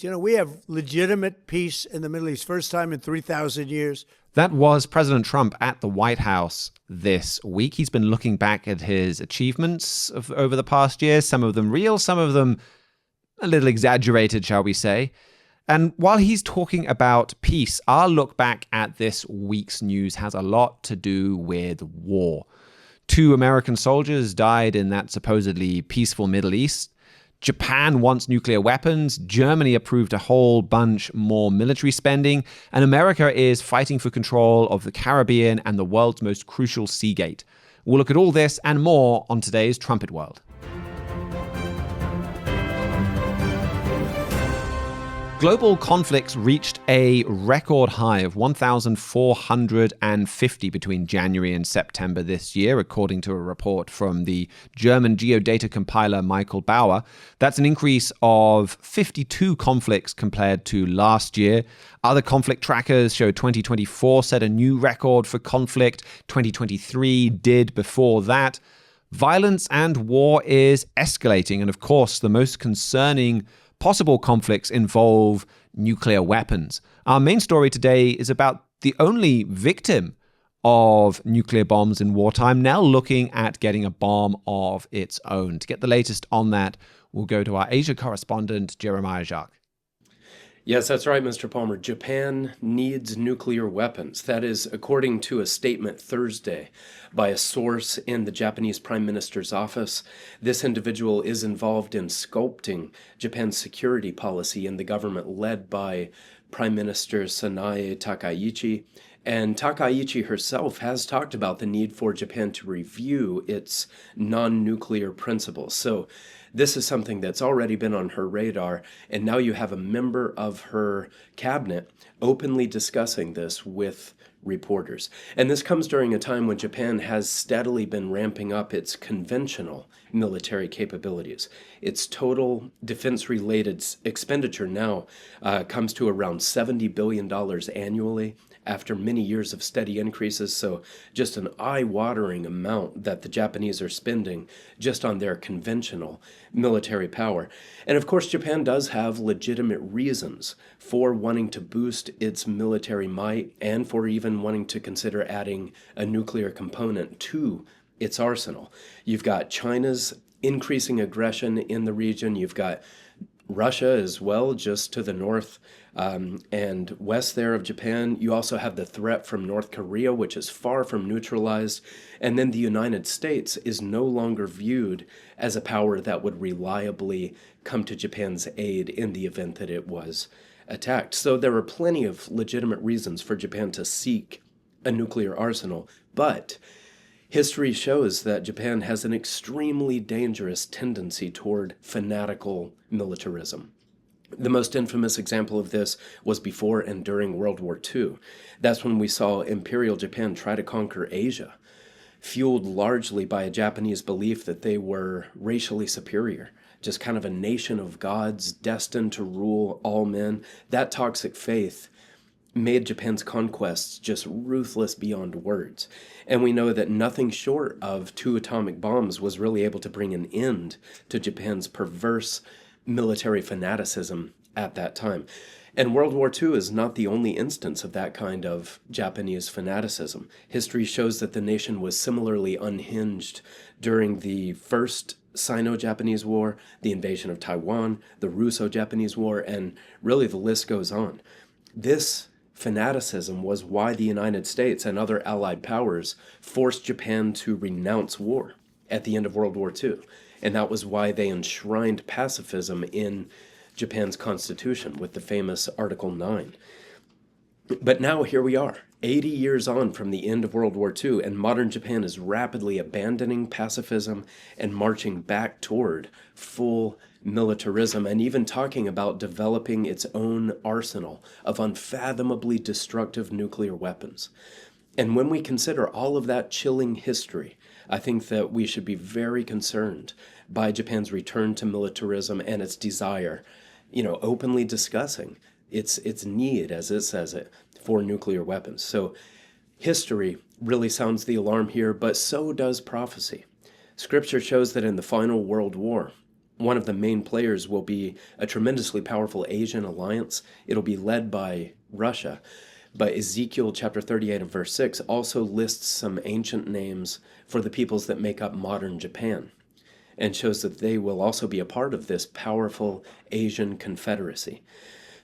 You know, we have legitimate peace in the Middle East, first time in 3,000 years. That was President Trump at the White House this week. He's been looking back at his achievements over the past year, some of them real, some of them a little exaggerated, shall we say. And while he's talking about peace, our look back at this week's news has a lot to do with war. 2 American soldiers died in that supposedly peaceful Middle East. Japan wants nuclear weapons, Germany approved a whole bunch more military spending, and America is fighting for control of the Caribbean and the world's most crucial seagate. We'll look at all this and more on today's Trumpet World. Global conflicts reached a record high of 1,450 between January and September this year, according to a report from the German geodata compiler Michael Bauer. That's an increase of 52 conflicts compared to last year. Other conflict trackers show 2024 set a new record for conflict. 2023 did before that. Violence and war is escalating, and of course, the most concerning possible conflicts involve nuclear weapons. Our main story today is about the only victim of nuclear bombs in wartime now looking at getting a bomb of its own. To get the latest on that, we'll go to our Asia correspondent, Jeremiah Jacques. Yes, that's right, Mr. Palmer. Japan needs nuclear weapons. That is according to a statement Thursday by a source in the Japanese Prime Minister's office. This individual is involved in sculpting Japan's security policy in the government led by Prime Minister Sanae Takaichi. And Takaichi herself has talked about the need for Japan to review its non-nuclear principles. So this is something that's already been on her radar, and now you have a member of her cabinet openly discussing this with reporters. And this comes during a time when Japan has steadily been ramping up its conventional military capabilities. Its total defense-related expenditure now comes to around $70 billion annually, after many years of steady increases. So just an eye-watering amount that the Japanese are spending just on their conventional military power. And of course, Japan does have legitimate reasons for wanting to boost its military might and for even wanting to consider adding a nuclear component to its arsenal. You've got China's increasing aggression in the region. You've got Russia as well, just to the north and west there of Japan. You also have the threat from North Korea, which is far from neutralized. And then the United States is no longer viewed as a power that would reliably come to Japan's aid in the event that it was attacked. So there are plenty of legitimate reasons for Japan to seek a nuclear arsenal, but history shows that Japan has an extremely dangerous tendency toward fanatical militarism. The most infamous example of this was before and during World War II. That's when we saw Imperial Japan try to conquer Asia, fueled largely by a Japanese belief that they were racially superior, just kind of a nation of gods destined to rule all men. That toxic faith made Japan's conquests just ruthless beyond words. And we know that nothing short of 2 atomic bombs was really able to bring an end to Japan's perverse military fanaticism at that time. And World War II is not the only instance of that kind of Japanese fanaticism. History shows that the nation was similarly unhinged during the First Sino-Japanese War, the invasion of Taiwan, the Russo-Japanese War, and really the list goes on. This fanaticism was why the United States and other allied powers forced Japan to renounce war at the end of World War II. And that was why they enshrined pacifism in Japan's constitution with the famous Article 9. But now here we are, 80 years on from the end of World War II, and modern Japan is rapidly abandoning pacifism and marching back toward full militarism, and even talking about developing its own arsenal of unfathomably destructive nuclear weapons. And when we consider all of that chilling history, I think that we should be very concerned by Japan's return to militarism and its desire, openly discussing its need, as it says it, for nuclear weapons. So history really sounds the alarm here, but so does prophecy. Scripture shows that in the final world war, one of the main players will be a tremendously powerful Asian alliance. It'll be led by Russia. But Ezekiel chapter 38 and verse 6 also lists some ancient names for the peoples that make up modern Japan, and shows that they will also be a part of this powerful Asian confederacy.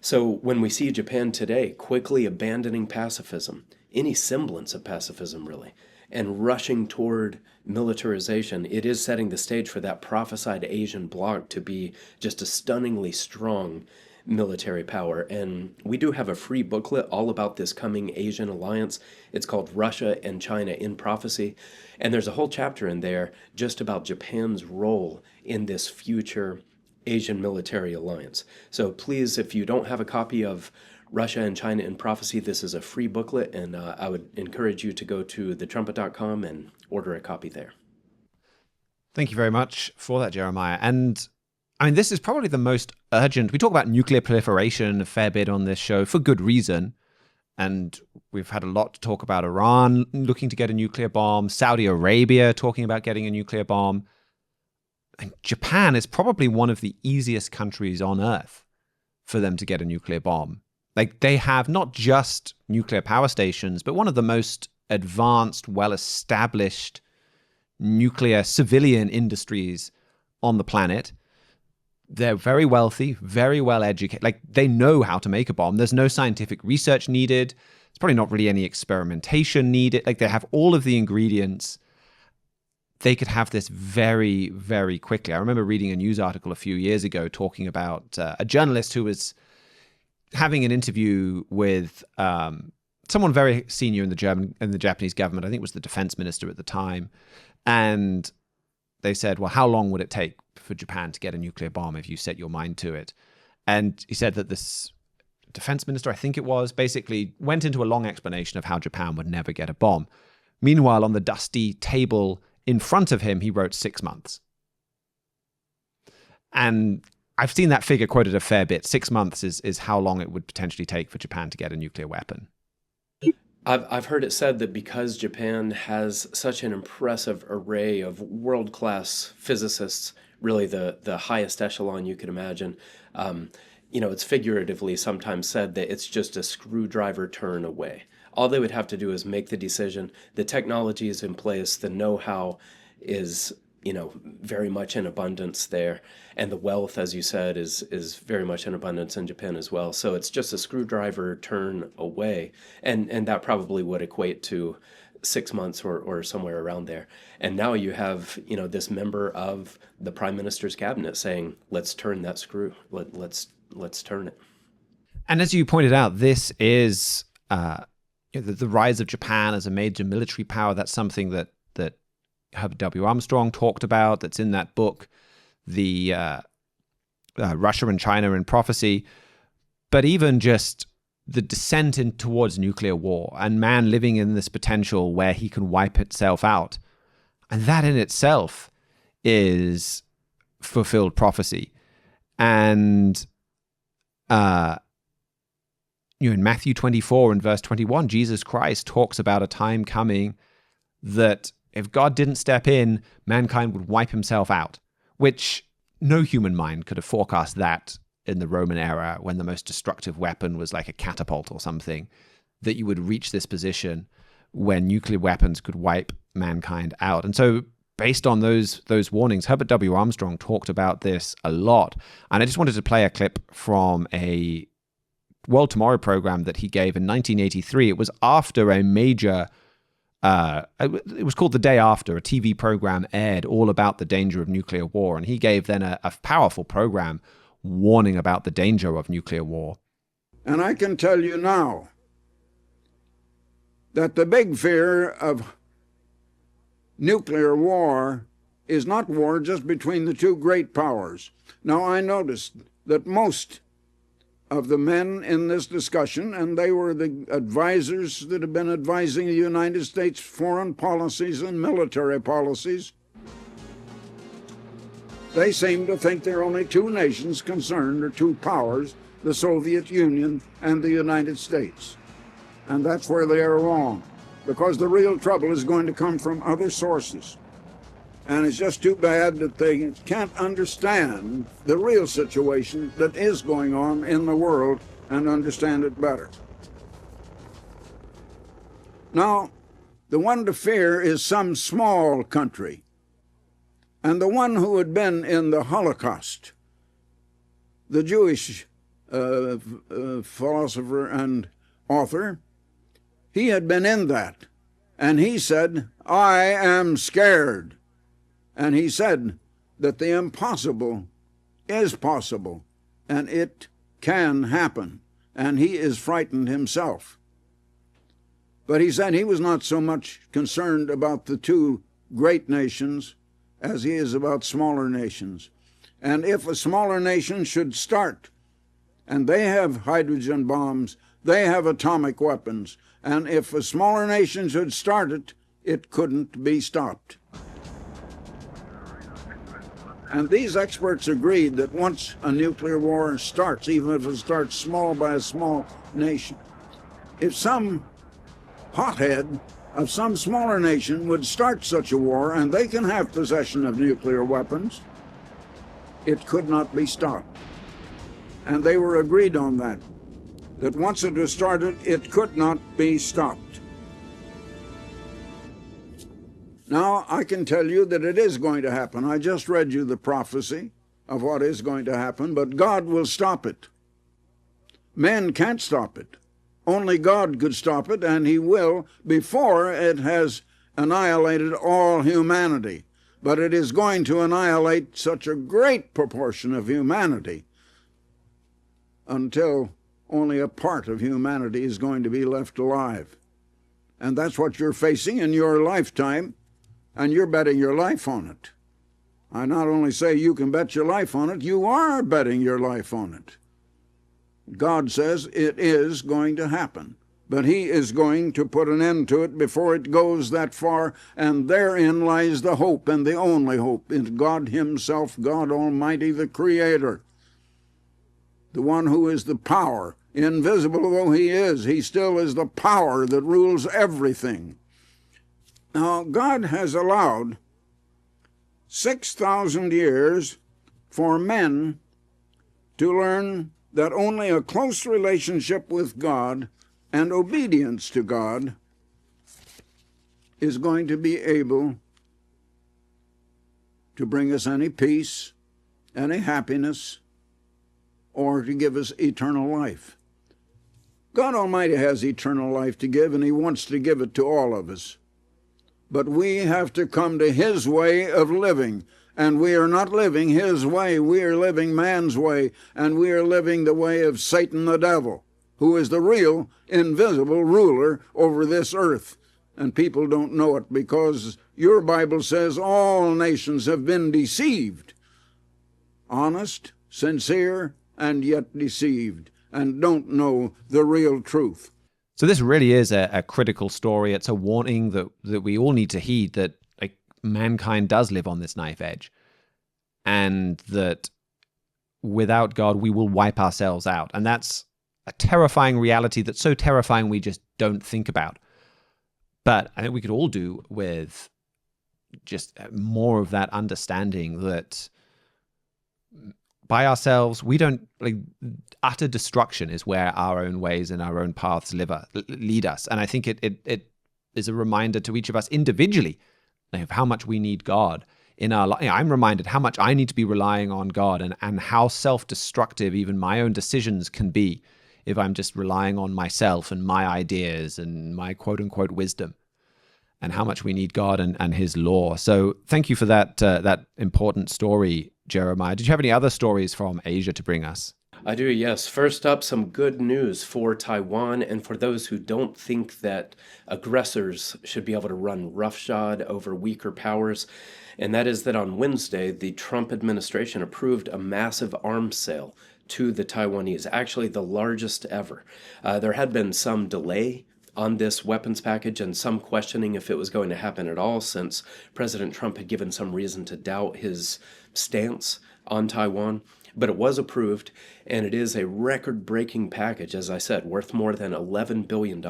So when we see Japan today quickly abandoning pacifism, any semblance of pacifism really, and rushing toward militarization, it is setting the stage for that prophesied Asian bloc to be just a stunningly strong military power. And we do have a free booklet all about this coming Asian alliance. It's called Russia and China in Prophecy. And there's a whole chapter in there just about Japan's role in this future Asian military alliance. So please, if you don't have a copy of Russia and China in Prophecy, this is a free booklet, and I would encourage you to go to thetrumpet.com and order a copy there. Thank you very much for that, Jeremiah. And I mean, this is probably the most urgent. We talk about nuclear proliferation a fair bit on this show for good reason. And we've had a lot to talk about Iran looking to get a nuclear bomb, Saudi Arabia talking about getting a nuclear bomb. And Japan is probably one of the easiest countries on earth for them to get a nuclear bomb. Like, they have not just nuclear power stations, but one of the most advanced, well-established nuclear civilian industries on the planet. They're very wealthy, very well educated. Like, they know how to make a bomb. There's no scientific research needed. There's probably not really any experimentation needed. Like, they have all of the ingredients. They could have this very, very quickly. I remember reading a news article a few years ago talking about a journalist who was having an interview with someone very senior in the Japanese government. I think it was the defense minister at the time. And they said, well, how long would it take for Japan to get a nuclear bomb if you set your mind to it? And he said that this defense minister, I think it was, basically went into a long explanation of how Japan would never get a bomb. Meanwhile, on the dusty table in front of him, he wrote 6 months. And I've seen that figure quoted a fair bit. 6 months is how long it would potentially take for Japan to get a nuclear weapon. I've heard it said that because Japan has such an impressive array of world-class physicists, really the highest echelon you could imagine, it's figuratively sometimes said that it's just a screwdriver turn away. All they would have to do is make the decision. The technology is in place. The know-how is very much in abundance there. And the wealth, as you said, is very much in abundance in Japan as well. So it's just a screwdriver turn away. And that probably would equate to 6 months or somewhere around there. And now you have, this member of the Prime Minister's cabinet saying, let's turn that screw. Let's turn it. And as you pointed out, this is the rise of Japan as a major military power. That's something that Herbert W. Armstrong talked about. That's in that book, the Russia and China in Prophecy. But even just the descent towards nuclear war and man living in this potential where he can wipe itself out. And that in itself is fulfilled prophecy. And in Matthew 24 and verse 21, Jesus Christ talks about a time coming that if God didn't step in, mankind would wipe himself out, which no human mind could have forecast that in the Roman era when the most destructive weapon was like a catapult or something, that you would reach this position when nuclear weapons could wipe mankind out. And so based on those warnings, Herbert W. Armstrong talked about this a lot. And I just wanted to play a clip from a World Tomorrow program that he gave in 1983. It was after a major it was called The Day After. A TV program aired all about the danger of nuclear war, and he gave then a powerful program warning about the danger of nuclear war. And I can tell you now that the big fear of nuclear war is not war just between the two great powers. Now, I noticed that most of the men in this discussion, and they were the advisors that have been advising the United States foreign policies and military policies, they seem to think there are only two nations concerned, or two powers, the Soviet Union and the United States. And that's where they are wrong, because the real trouble is going to come from other sources. And it's just too bad that they can't understand the real situation that is going on in the world and understand it better. Now, the one to fear is some small country. And the one who had been in the Holocaust, the Jewish philosopher and author, he had been in that. And he said, I am scared. And he said that the impossible is possible, and it can happen. And he is frightened himself. But he said he was not so much concerned about the two great nations as he is about smaller nations. And if a smaller nation should start, and they have hydrogen bombs, they have atomic weapons, and if a smaller nation should start it, it couldn't be stopped. And these experts agreed that once a nuclear war starts, even if it starts small by a small nation, if some hothead of some smaller nation would start such a war, and they can have possession of nuclear weapons, it could not be stopped. And they were agreed on that once it was started, it could not be stopped. Now, I can tell you that it is going to happen. I just read you the prophecy of what is going to happen, but God will stop it. Men can't stop it. Only God could stop it, and he will before it has annihilated all humanity. But it is going to annihilate such a great proportion of humanity until only a part of humanity is going to be left alive. And that's what you're facing in your lifetime, and you're betting your life on it. I not only say you can bet your life on it, you are betting your life on it. God says it is going to happen, but he is going to put an end to it before it goes that far, and therein lies the hope, and the only hope, in God himself, God Almighty, the Creator, the one who is the power. Invisible though he is, he still is the power that rules everything. Now, God has allowed 6,000 years for men to learn that only a close relationship with God and obedience to God is going to be able to bring us any peace, any happiness, or to give us eternal life. God Almighty has eternal life to give, and he wants to give it to all of us. But we have to come to his way of living, and we are not living his way. We are living man's way, and we are living the way of Satan the devil, who is the real, invisible ruler over this earth. And people don't know it because your Bible says all nations have been deceived. Honest, sincere, and yet deceived, and don't know the real truth. So this really is a critical story. It's a warning that we all need to heed, that like mankind does live on this knife edge, and that without God we will wipe ourselves out. And that's a terrifying reality that's so terrifying we just don't think about. But I think we could all do with just more of that understanding that by ourselves, we don't, like, utter destruction is where our own ways and our own paths lead us. And I think it is a reminder to each of us individually of how much we need God in our life. I'm reminded how much I need to be relying on God, and how self-destructive even my own decisions can be if I'm just relying on myself and my ideas and my quote-unquote wisdom, and how much we need God and his law. So thank you for that important story, Jeremiah. Did you have any other stories from Asia to bring us? I do, yes. First up, some good news for Taiwan and for those who don't think that aggressors should be able to run roughshod over weaker powers. And that is that on Wednesday, the Trump administration approved a massive arms sale to the Taiwanese, actually the largest ever. There had been some delay on this weapons package and some questioning if it was going to happen at all, since President Trump had given some reason to doubt his stance on Taiwan. But it was approved, and it is a record-breaking package, as I said, worth more than $11 billion.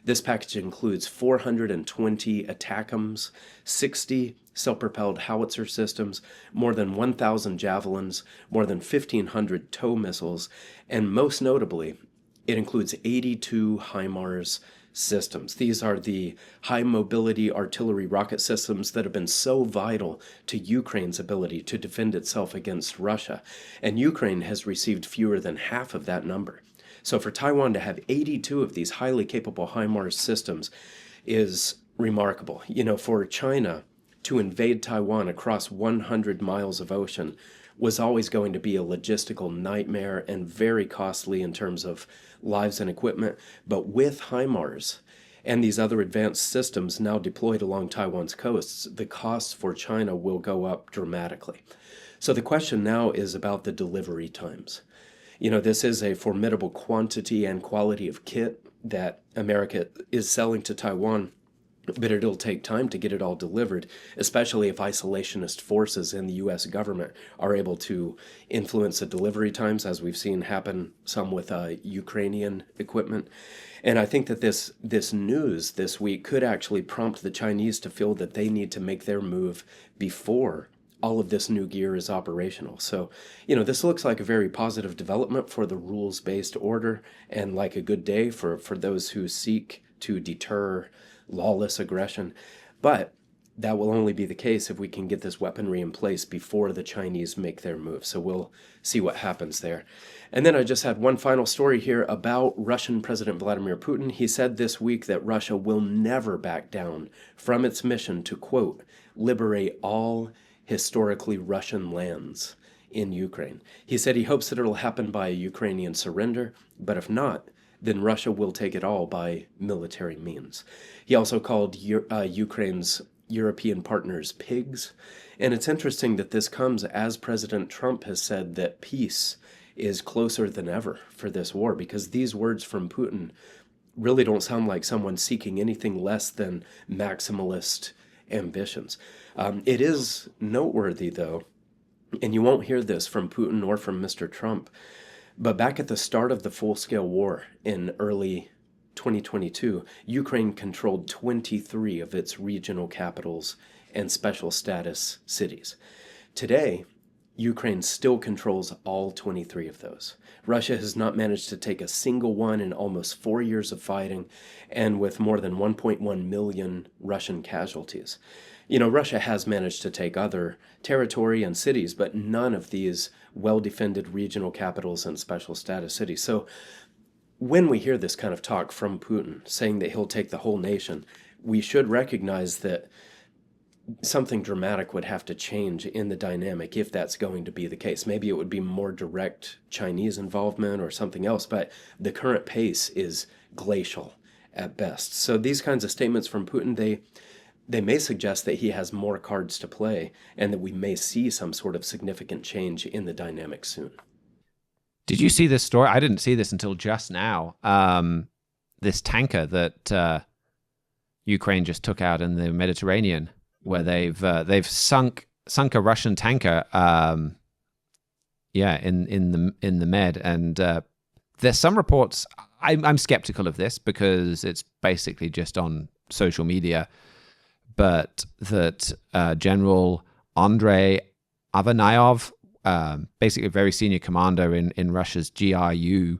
This package includes 420 ATACMS, 60 self-propelled howitzer systems, more than 1,000 javelins, more than 1,500 tow missiles, and most notably, it includes 82 HIMARS systems. These are the high-mobility artillery rocket systems that have been so vital to Ukraine's ability to defend itself against Russia. And Ukraine has received fewer than half of that number. So for Taiwan to have 82 of these highly capable HIMARS systems is remarkable. You know, for China to invade Taiwan across 100 miles of ocean was always going to be a logistical nightmare and very costly in terms of lives and equipment. But with HIMARS and these other advanced systems now deployed along Taiwan's coasts, the costs for China will go up dramatically. So the question now is about the delivery times. You know, this is a formidable quantity and quality of kit that America is selling to Taiwan, but it'll take time to get it all delivered, especially if isolationist forces in the U.S. government are able to influence the delivery times, as we've seen happen some with Ukrainian equipment. And I think that this news this week could actually prompt the Chinese to feel that they need to make their move before all of this new gear is operational. So, you know, this looks like a very positive development for the rules-based order and like a good day for those who seek to deter lawless aggression. But that will only be the case if we can get this weaponry in place before the Chinese make their move. So we'll see what happens there. And then I just had one final story here about Russian President Vladimir Putin. He said this week that Russia will never back down from its mission to, quote, liberate all historically Russian lands in Ukraine. He said he hopes that it'll happen by a Ukrainian surrender, but if not, then Russia will take it all by military means. He also called Ukraine's European partners pigs. And it's interesting that this comes as President Trump has said that peace is closer than ever for this war, because these words from Putin really don't sound like someone seeking anything less than maximalist ambitions. It is noteworthy, though, and you won't hear this from Putin or from Mr. Trump, but back at the start of the full-scale war in early 2022, Ukraine controlled 23 of its regional capitals and special status cities. Today, Ukraine still controls all 23 of those. Russia has not managed to take a single one in almost 4 years of fighting, and with more than 1.1 million Russian casualties. You know, Russia has managed to take other territory and cities, but none of these well-defended regional capitals and special status cities. So when we hear this kind of talk from Putin, saying that he'll take the whole nation, we should recognize that something dramatic would have to change in the dynamic if that's going to be the case. Maybe it would be more direct Chinese involvement or something else, but the current pace is glacial at best. So these kinds of statements from Putin, they may suggest that he has more cards to play and that we may see some sort of significant change in the dynamic soon. Did you see this story? I didn't see this until just now. This tanker that Ukraine just took out in the Mediterranean, where they've sunk a Russian tanker, in the Med, and there's some reports. I'm skeptical of this because it's basically just on social media, but that General Andrei Avanayov, basically a very senior commander in Russia's GRU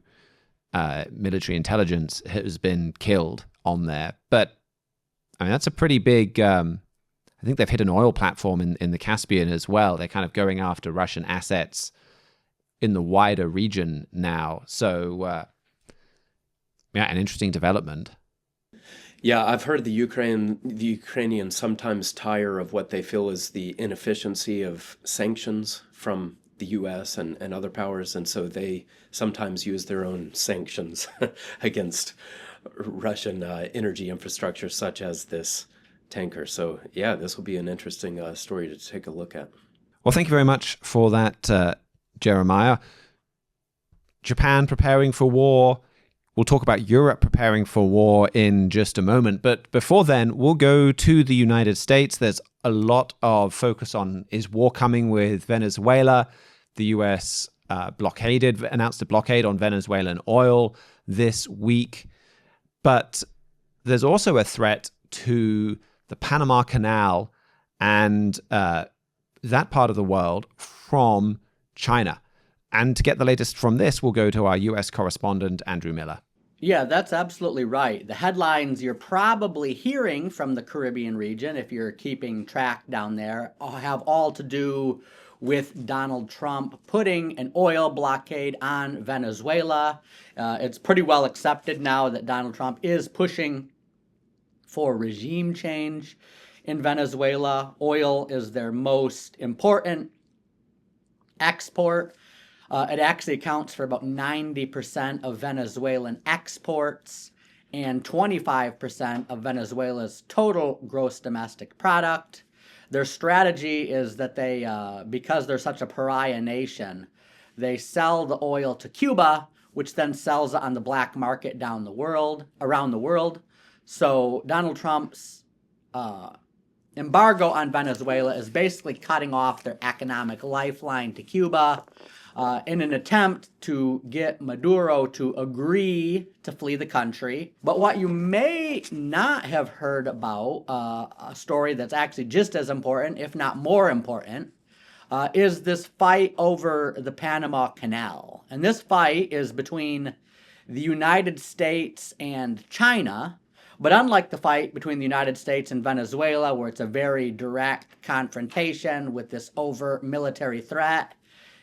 military intelligence, has been killed on there. But I mean, that's a pretty big. I think they've hit an oil platform in the Caspian as well. They're kind of going after Russian assets in the wider region now. So, an interesting development. Yeah, I've heard the Ukrainians sometimes tire of what they feel is the inefficiency of sanctions from the U.S. and other powers, and so they sometimes use their own sanctions against Russian energy infrastructure, such as this tanker. So, yeah, this will be an interesting story to take a look at. Well, thank you very much for that, Jeremiah. Japan preparing for war. We'll talk about Europe preparing for war in just a moment. But before then, we'll go to the United States. There's a lot of focus on, is war coming with Venezuela? The US announced a blockade on Venezuelan oil this week. But there's also a threat to the Panama Canal and that part of the world from China. And to get the latest from this, we'll go to our US correspondent, Andrew Miiller. Yeah, that's absolutely right. The headlines you're probably hearing from the Caribbean region, if you're keeping track down there, have all to do with Donald Trump putting an oil blockade on Venezuela. It's pretty well accepted now that Donald Trump is pushing for regime change in Venezuela. Oil is their most important export. It actually accounts for about 90% of Venezuelan exports and 25% of Venezuela's total gross domestic product. Their strategy is that they, because they're such a pariah nation, they sell the oil to Cuba, which then sells it on the black market around the world. So Donald Trump's embargo on Venezuela is basically cutting off their economic lifeline to Cuba in an attempt to get Maduro to agree to flee the country. But what you may not have heard about, a story that's actually just as important, if not more important, is this fight over the Panama Canal. And this fight is between the United States and China. But unlike the fight between the United States and Venezuela, where it's a very direct confrontation with this overt military threat,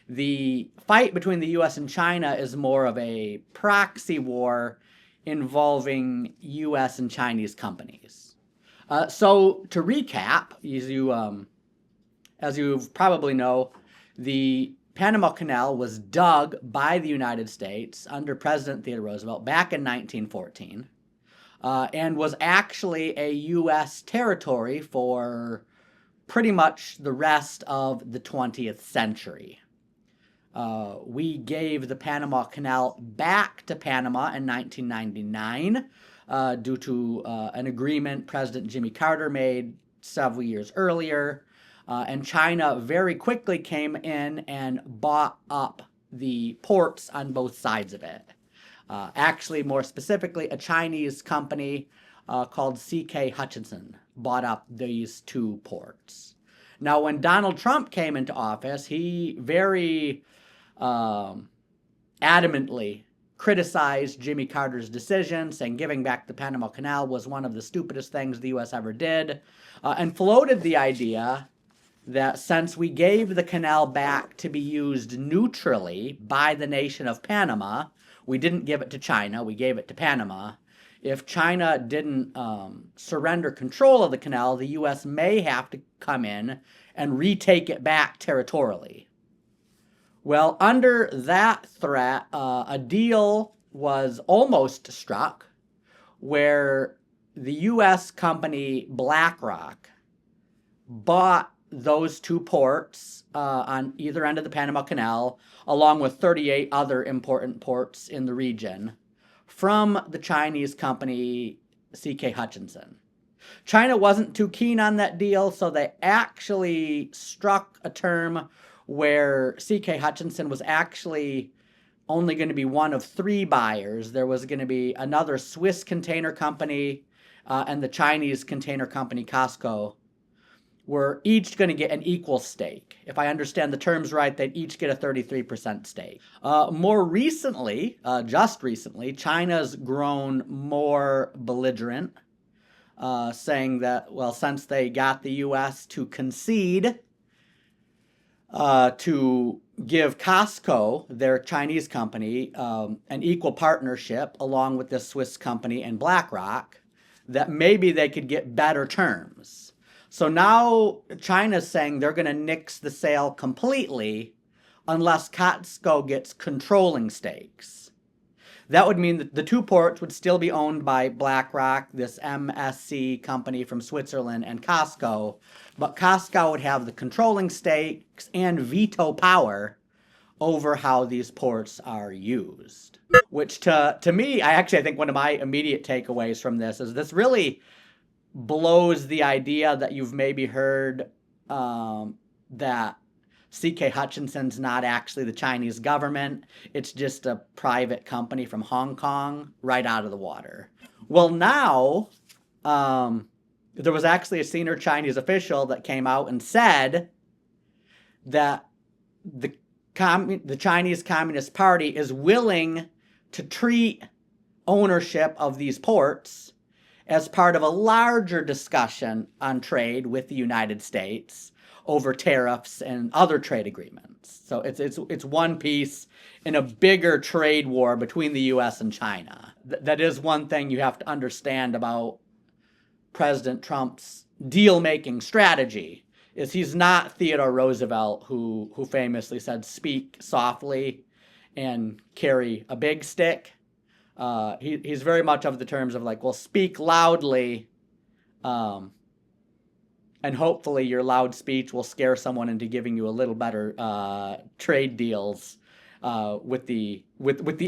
the fight between the U.S. and China is more of a proxy war involving U.S. and Chinese companies. So to recap, as you probably know, the Panama Canal was dug by the United States under President Theodore Roosevelt back in 1914 and was actually a U.S. territory for pretty much the rest of the 20th century. We gave the Panama Canal back to Panama in 1999 due to an agreement President Jimmy Carter made several years earlier. And China very quickly came in and bought up the ports on both sides of it. Actually, more specifically, a Chinese company called C.K. Hutchinson bought up these two ports. Now, when Donald Trump came into office, he very adamantly criticized Jimmy Carter's decision, saying giving back the Panama Canal was one of the stupidest things the U.S. ever did, and floated the idea that since we gave the canal back to be used neutrally by the nation of Panama, we didn't give it to China, we gave it to Panama. If China didn't surrender control of the canal, the U.S. may have to come in and retake it back territorially. Well, under that threat, a deal was almost struck where the U.S. company BlackRock bought those two ports on either end of the Panama Canal, along with 38 other important ports in the region, from the Chinese company C.K. Hutchinson. China wasn't too keen on that deal, so they actually struck a term where C.K. Hutchinson was actually only going to be one of three buyers. There was going to be another Swiss container company and the Chinese container company COSCO were each going to get an equal stake. If I understand the terms right, they'd each get a 33% stake. More recently, just recently, China's grown more belligerent, saying that, well, since they got the U.S. to concede to give COSCO, their Chinese company, an equal partnership along with this Swiss company and BlackRock, that maybe they could get better terms. So now China's saying they're going to nix the sale completely unless COSCO gets controlling stakes. That would mean that the two ports would still be owned by BlackRock, this MSC company from Switzerland, and COSCO, but COSCO would have the controlling stakes and veto power over how these ports are used. Which to me, I think one of my immediate takeaways from this is this really blows the idea that you've maybe heard that C.K. Hutchinson's not actually the Chinese government. It's just a private company from Hong Kong right out of the water. Well, now there was actually a senior Chinese official that came out and said that the Chinese Communist Party is willing to treat ownership of these ports as part of a larger discussion on trade with the United States over tariffs and other trade agreements. So it's one piece in a bigger trade war between the U.S. and China. That is one thing you have to understand about President Trump's deal-making strategy, is he's not Theodore Roosevelt, who famously said, speak softly and carry a big stick. He's very much of the terms of like, well, speak loudly, and hopefully your loud speech will scare someone into giving you a little better trade deals, with the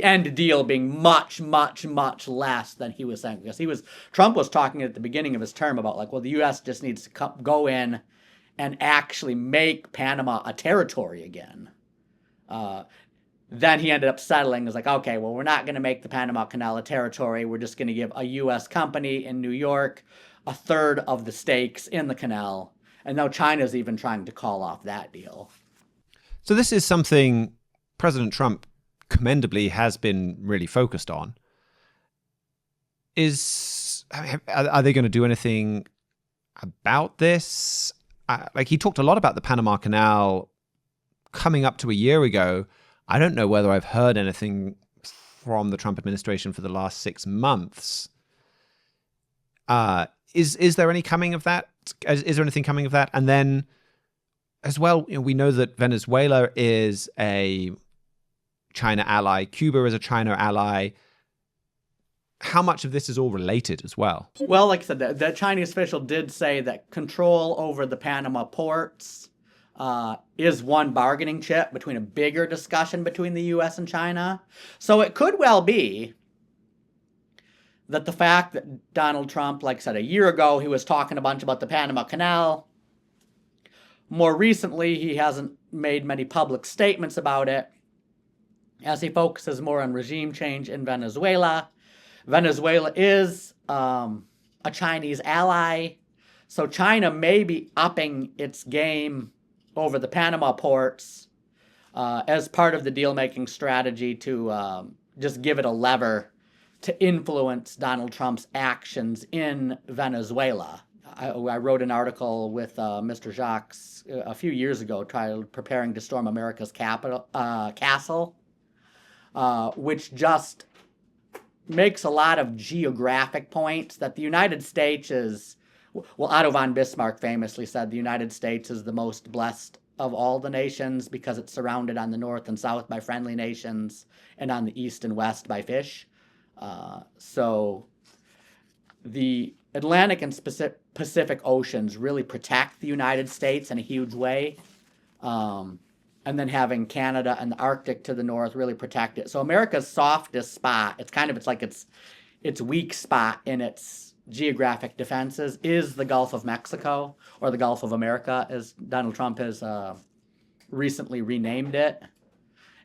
end deal being much, much, much less than he was saying. Because Trump was talking at the beginning of his term about like, well, the U.S. just needs to go in and actually make Panama a territory again. Then he ended up settling. It was like, okay, well, we're not going to make the Panama Canal a territory. We're just going to give a U.S. company in New York a third of the stakes in the canal. And now China's even trying to call off that deal. So this is something President Trump commendably has been really focused on. Are they going to do anything about this? Like, he talked a lot about the Panama Canal coming up to a year ago. I don't know whether I've heard anything from the Trump administration for the last 6 months. Is there any coming of that? Is there anything coming of that? And then, as well, we know that Venezuela is a China ally. Cuba is a China ally. How much of this is all related as well? Well, like I said, the Chinese official did say that control over the Panama ports is one bargaining chip between a bigger discussion between the U.S. and China. So it could well be that the fact that Donald Trump, like I said, a year ago, he was talking a bunch about the Panama Canal. More recently, he hasn't made many public statements about it, as he focuses more on regime change in Venezuela. Venezuela is a Chinese ally, so China may be upping its game over the Panama ports as part of the deal-making strategy to just give it a lever to influence Donald Trump's actions in Venezuela. I wrote an article with Mr. Jacques a few years ago, preparing to storm America's castle, which just makes a lot of geographic points that the United States is, well, Otto von Bismarck famously said the United States is the most blessed of all the nations because it's surrounded on the north and south by friendly nations and on the east and west by fish. So the Atlantic and Pacific Oceans really protect the United States in a huge way. And then having Canada and the Arctic to the north really protect it. So America's softest spot, it's like its weak spot in its geographic defenses is the Gulf of Mexico, or the Gulf of America, as Donald Trump has recently renamed it.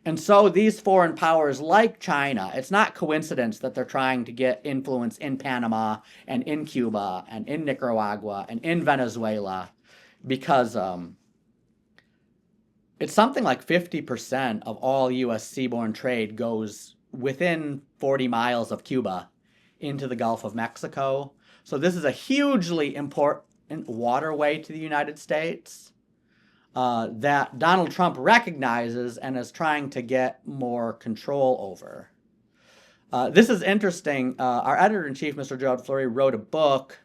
And so these foreign powers like China, it's not coincidence that they're trying to get influence in Panama and in Cuba and in Nicaragua and in Venezuela, because it's something like 50% of all U.S. seaborne trade goes within 40 miles of Cuba into the Gulf of Mexico. So this is a hugely important waterway to the United States that Donald Trump recognizes and is trying to get more control over. This is interesting. Our editor-in-chief, Mr. Gerald Fleury, wrote a book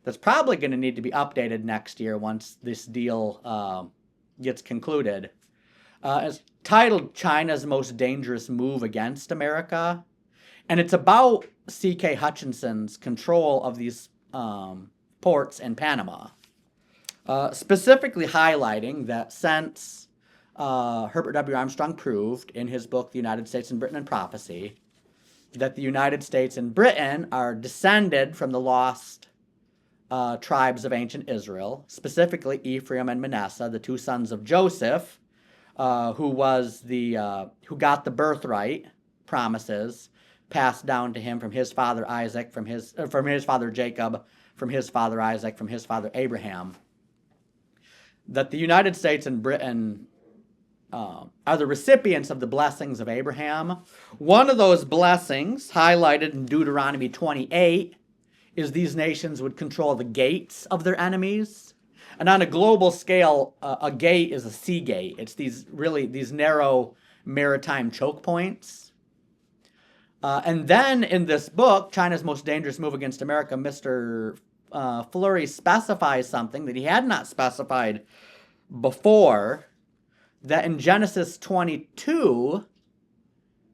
that's probably going to need to be updated next year once this deal gets concluded. It's titled China's Most Dangerous Move Against America. And it's about C.K. Hutchinson's control of these ports in Panama. Specifically highlighting that since Herbert W. Armstrong proved in his book, The United States and Britain and Prophecy, that the United States and Britain are descended from the lost tribes of ancient Israel, specifically Ephraim and Manasseh, the two sons of Joseph, who got the birthright promises passed down to him from his father Isaac, from his father Jacob, from his father Isaac, from his father Abraham, that the United States and Britain are the recipients of the blessings of Abraham. One of those blessings, highlighted in Deuteronomy 28, is these nations would control the gates of their enemies. And on a global scale, a gate is a sea gate. It's these narrow maritime choke points. And then in this book, China's Most Dangerous Move Against America, Mr. Fleury specifies something that he had not specified before, that in Genesis 22,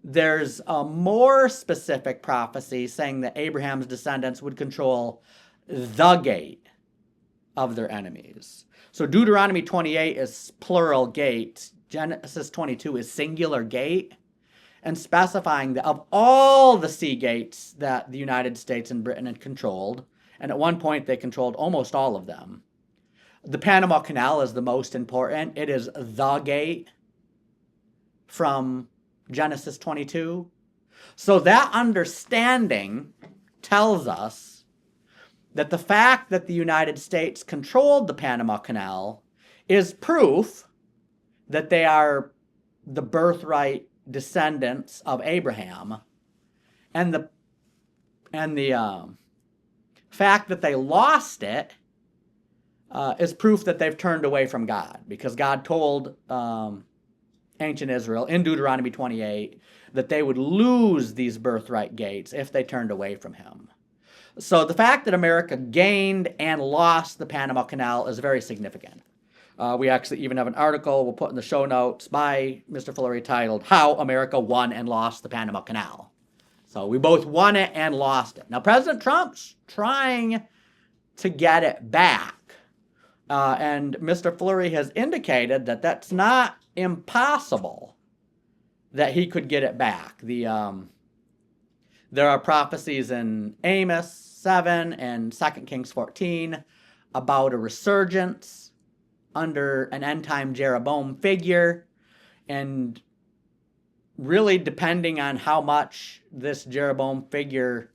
there's a more specific prophecy saying that Abraham's descendants would control the gate of their enemies. So Deuteronomy 28 is plural gate. Genesis 22 is singular gate, and specifying that of all the sea gates that the United States and Britain had controlled, and at one point they controlled almost all of them, the Panama Canal is the most important. It is the gate from Genesis 22. So that understanding tells us that the fact that the United States controlled the Panama Canal is proof that they are the birthright descendants of Abraham, and the fact that they lost it is proof that they've turned away from God, because God told ancient Israel in Deuteronomy 28 that they would lose these birthright gates if they turned away from him. So the fact that America gained and lost the Panama Canal is very significant. We actually even have an article we'll put in the show notes by Mr. Fleury titled, How America Won and Lost the Panama Canal. So we both won it and lost it. Now, President Trump's trying to get it back. And Mr. Fleury has indicated that that's not impossible, that he could get it back. There are prophecies in Amos 7 and 2 Kings 14 about a resurgence under an end-time Jeroboam figure, and really depending on how much this Jeroboam figure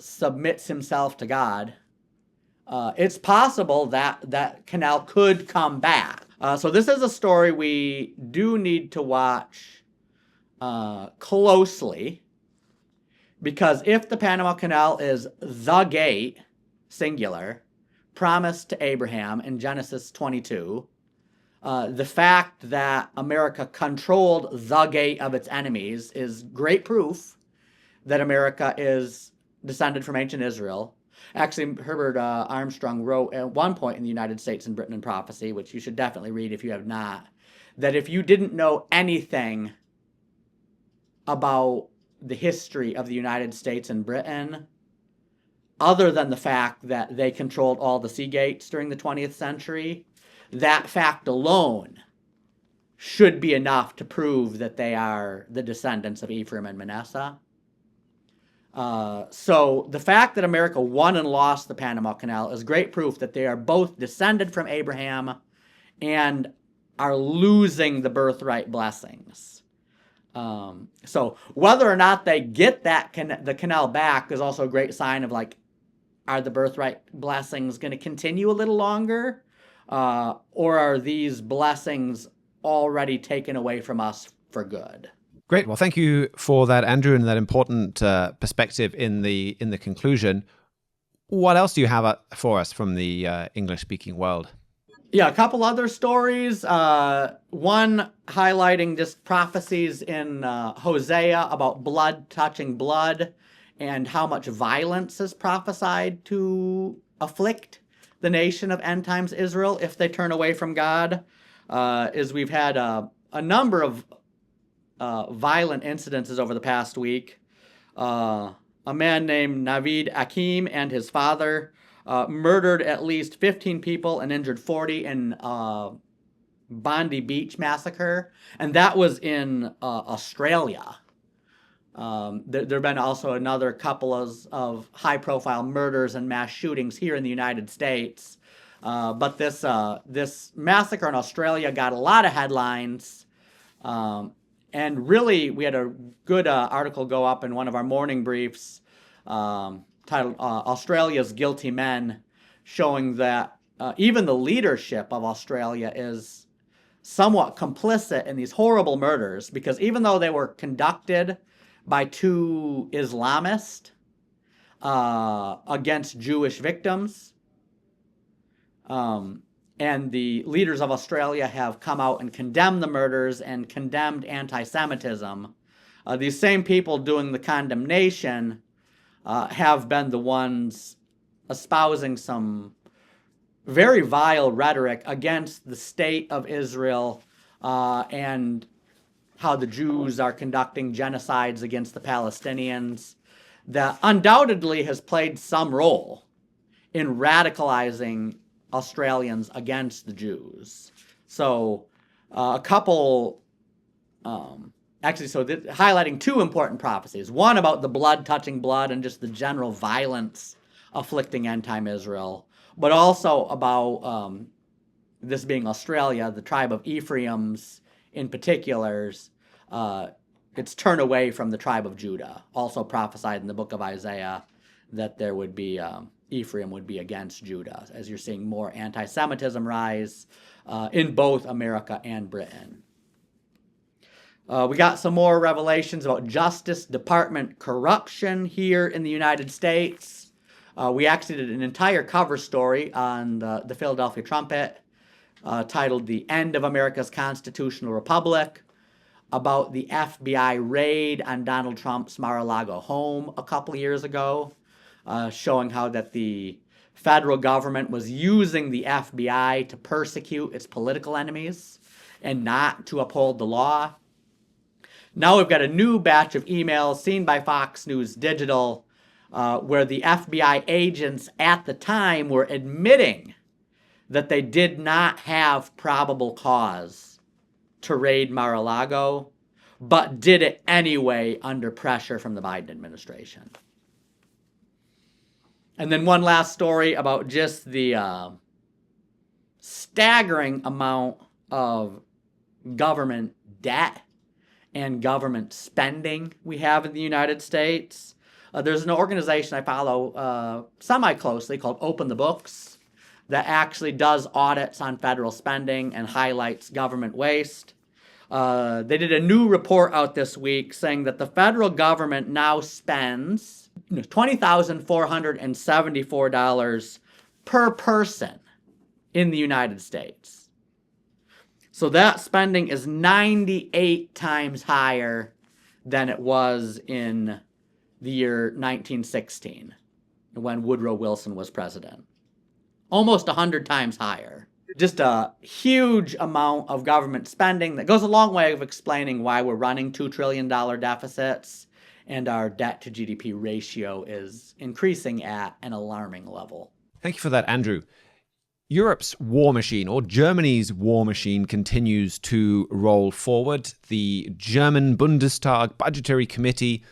submits himself to God, it's possible that that canal could come back. So this is a story we do need to watch closely, because if the Panama Canal is the gate, singular, promised to Abraham in Genesis 22, the fact that America controlled the gate of its enemies is great proof that America is descended from ancient Israel. Actually, Herbert Armstrong wrote at one point in the United States and Britain in Prophecy, which you should definitely read if you have not, that if you didn't know anything about the history of the United States and Britain, other than the fact that they controlled all the sea gates during the 20th century, that fact alone should be enough to prove that they are the descendants of Ephraim and Manasseh. So the fact that America won and lost the Panama Canal is great proof that they are both descended from Abraham and are losing the birthright blessings. So whether or not they get the canal back is also a great sign of, like, are the birthright blessings going to continue a little longer? Or are these blessings already taken away from us for good? Great. Well, thank you for that, Andrew, and that important perspective in the conclusion. What else do you have for us from the English-speaking world? Yeah, a couple other stories. One highlighting just prophecies in Hosea about blood touching blood and how much violence is prophesied to afflict the nation of end times Israel if they turn away from God. Is we've had a number of violent incidences over the past week. A man named Navid Akim and his father murdered at least 15 people and injured 40 in Bondi Beach massacre, and that was in Australia. There have been also another couple of high-profile murders and mass shootings here in the United States. But this massacre in Australia got a lot of headlines. And really, we had a good article go up in one of our morning briefs titled Australia's Guilty Men, showing that even the leadership of Australia is somewhat complicit in these horrible murders, because even though they were conducted by two Islamists against Jewish victims, and the leaders of Australia have come out and condemned the murders and condemned anti-Semitism, these same people doing the condemnation have been the ones espousing some very vile rhetoric against the state of Israel and how the Jews are conducting genocides against the Palestinians, that undoubtedly has played some role in radicalizing Australians against the Jews. So a couple, highlighting two important prophecies. One about the blood touching blood and just the general violence afflicting end-time Israel, but also about this being Australia, the tribe of Ephraim's in particular, its turn away from the tribe of Judah. Also prophesied in the book of Isaiah that there would be Ephraim would be against Judah, as you're seeing more anti-Semitism rise in both America and Britain. We got some more revelations about Justice Department corruption here in the United States. We actually did an entire cover story on the Philadelphia Trumpet titled The End of America's Constitutional Republic, about the FBI raid on Donald Trump's Mar-a-Lago home a couple of years ago, showing how that the federal government was using the FBI to persecute its political enemies and not to uphold the law. Now we've got a new batch of emails seen by Fox News Digital where the FBI agents at the time were admitting that they did not have probable cause to raid Mar-a-Lago, but did it anyway under pressure from the Biden administration. And then one last story about just the staggering amount of government debt and government spending we have in the United States. There's an organization I follow semi-closely called Open the Books that actually does audits on federal spending and highlights government waste. They did a new report out this week saying that the federal government now spends $20,474 per person in the United States. So that spending is 98 times higher than it was in the year 1916 when Woodrow Wilson was president. Almost 100 times higher. Just a huge amount of government spending that goes a long way of explaining why we're running $2 trillion deficits and our debt to GDP ratio is increasing at an alarming level. Thank you for that, Andrew. Europe's war machine, or Germany's war machine, continues to roll forward. The German Bundestag Budgetary Committee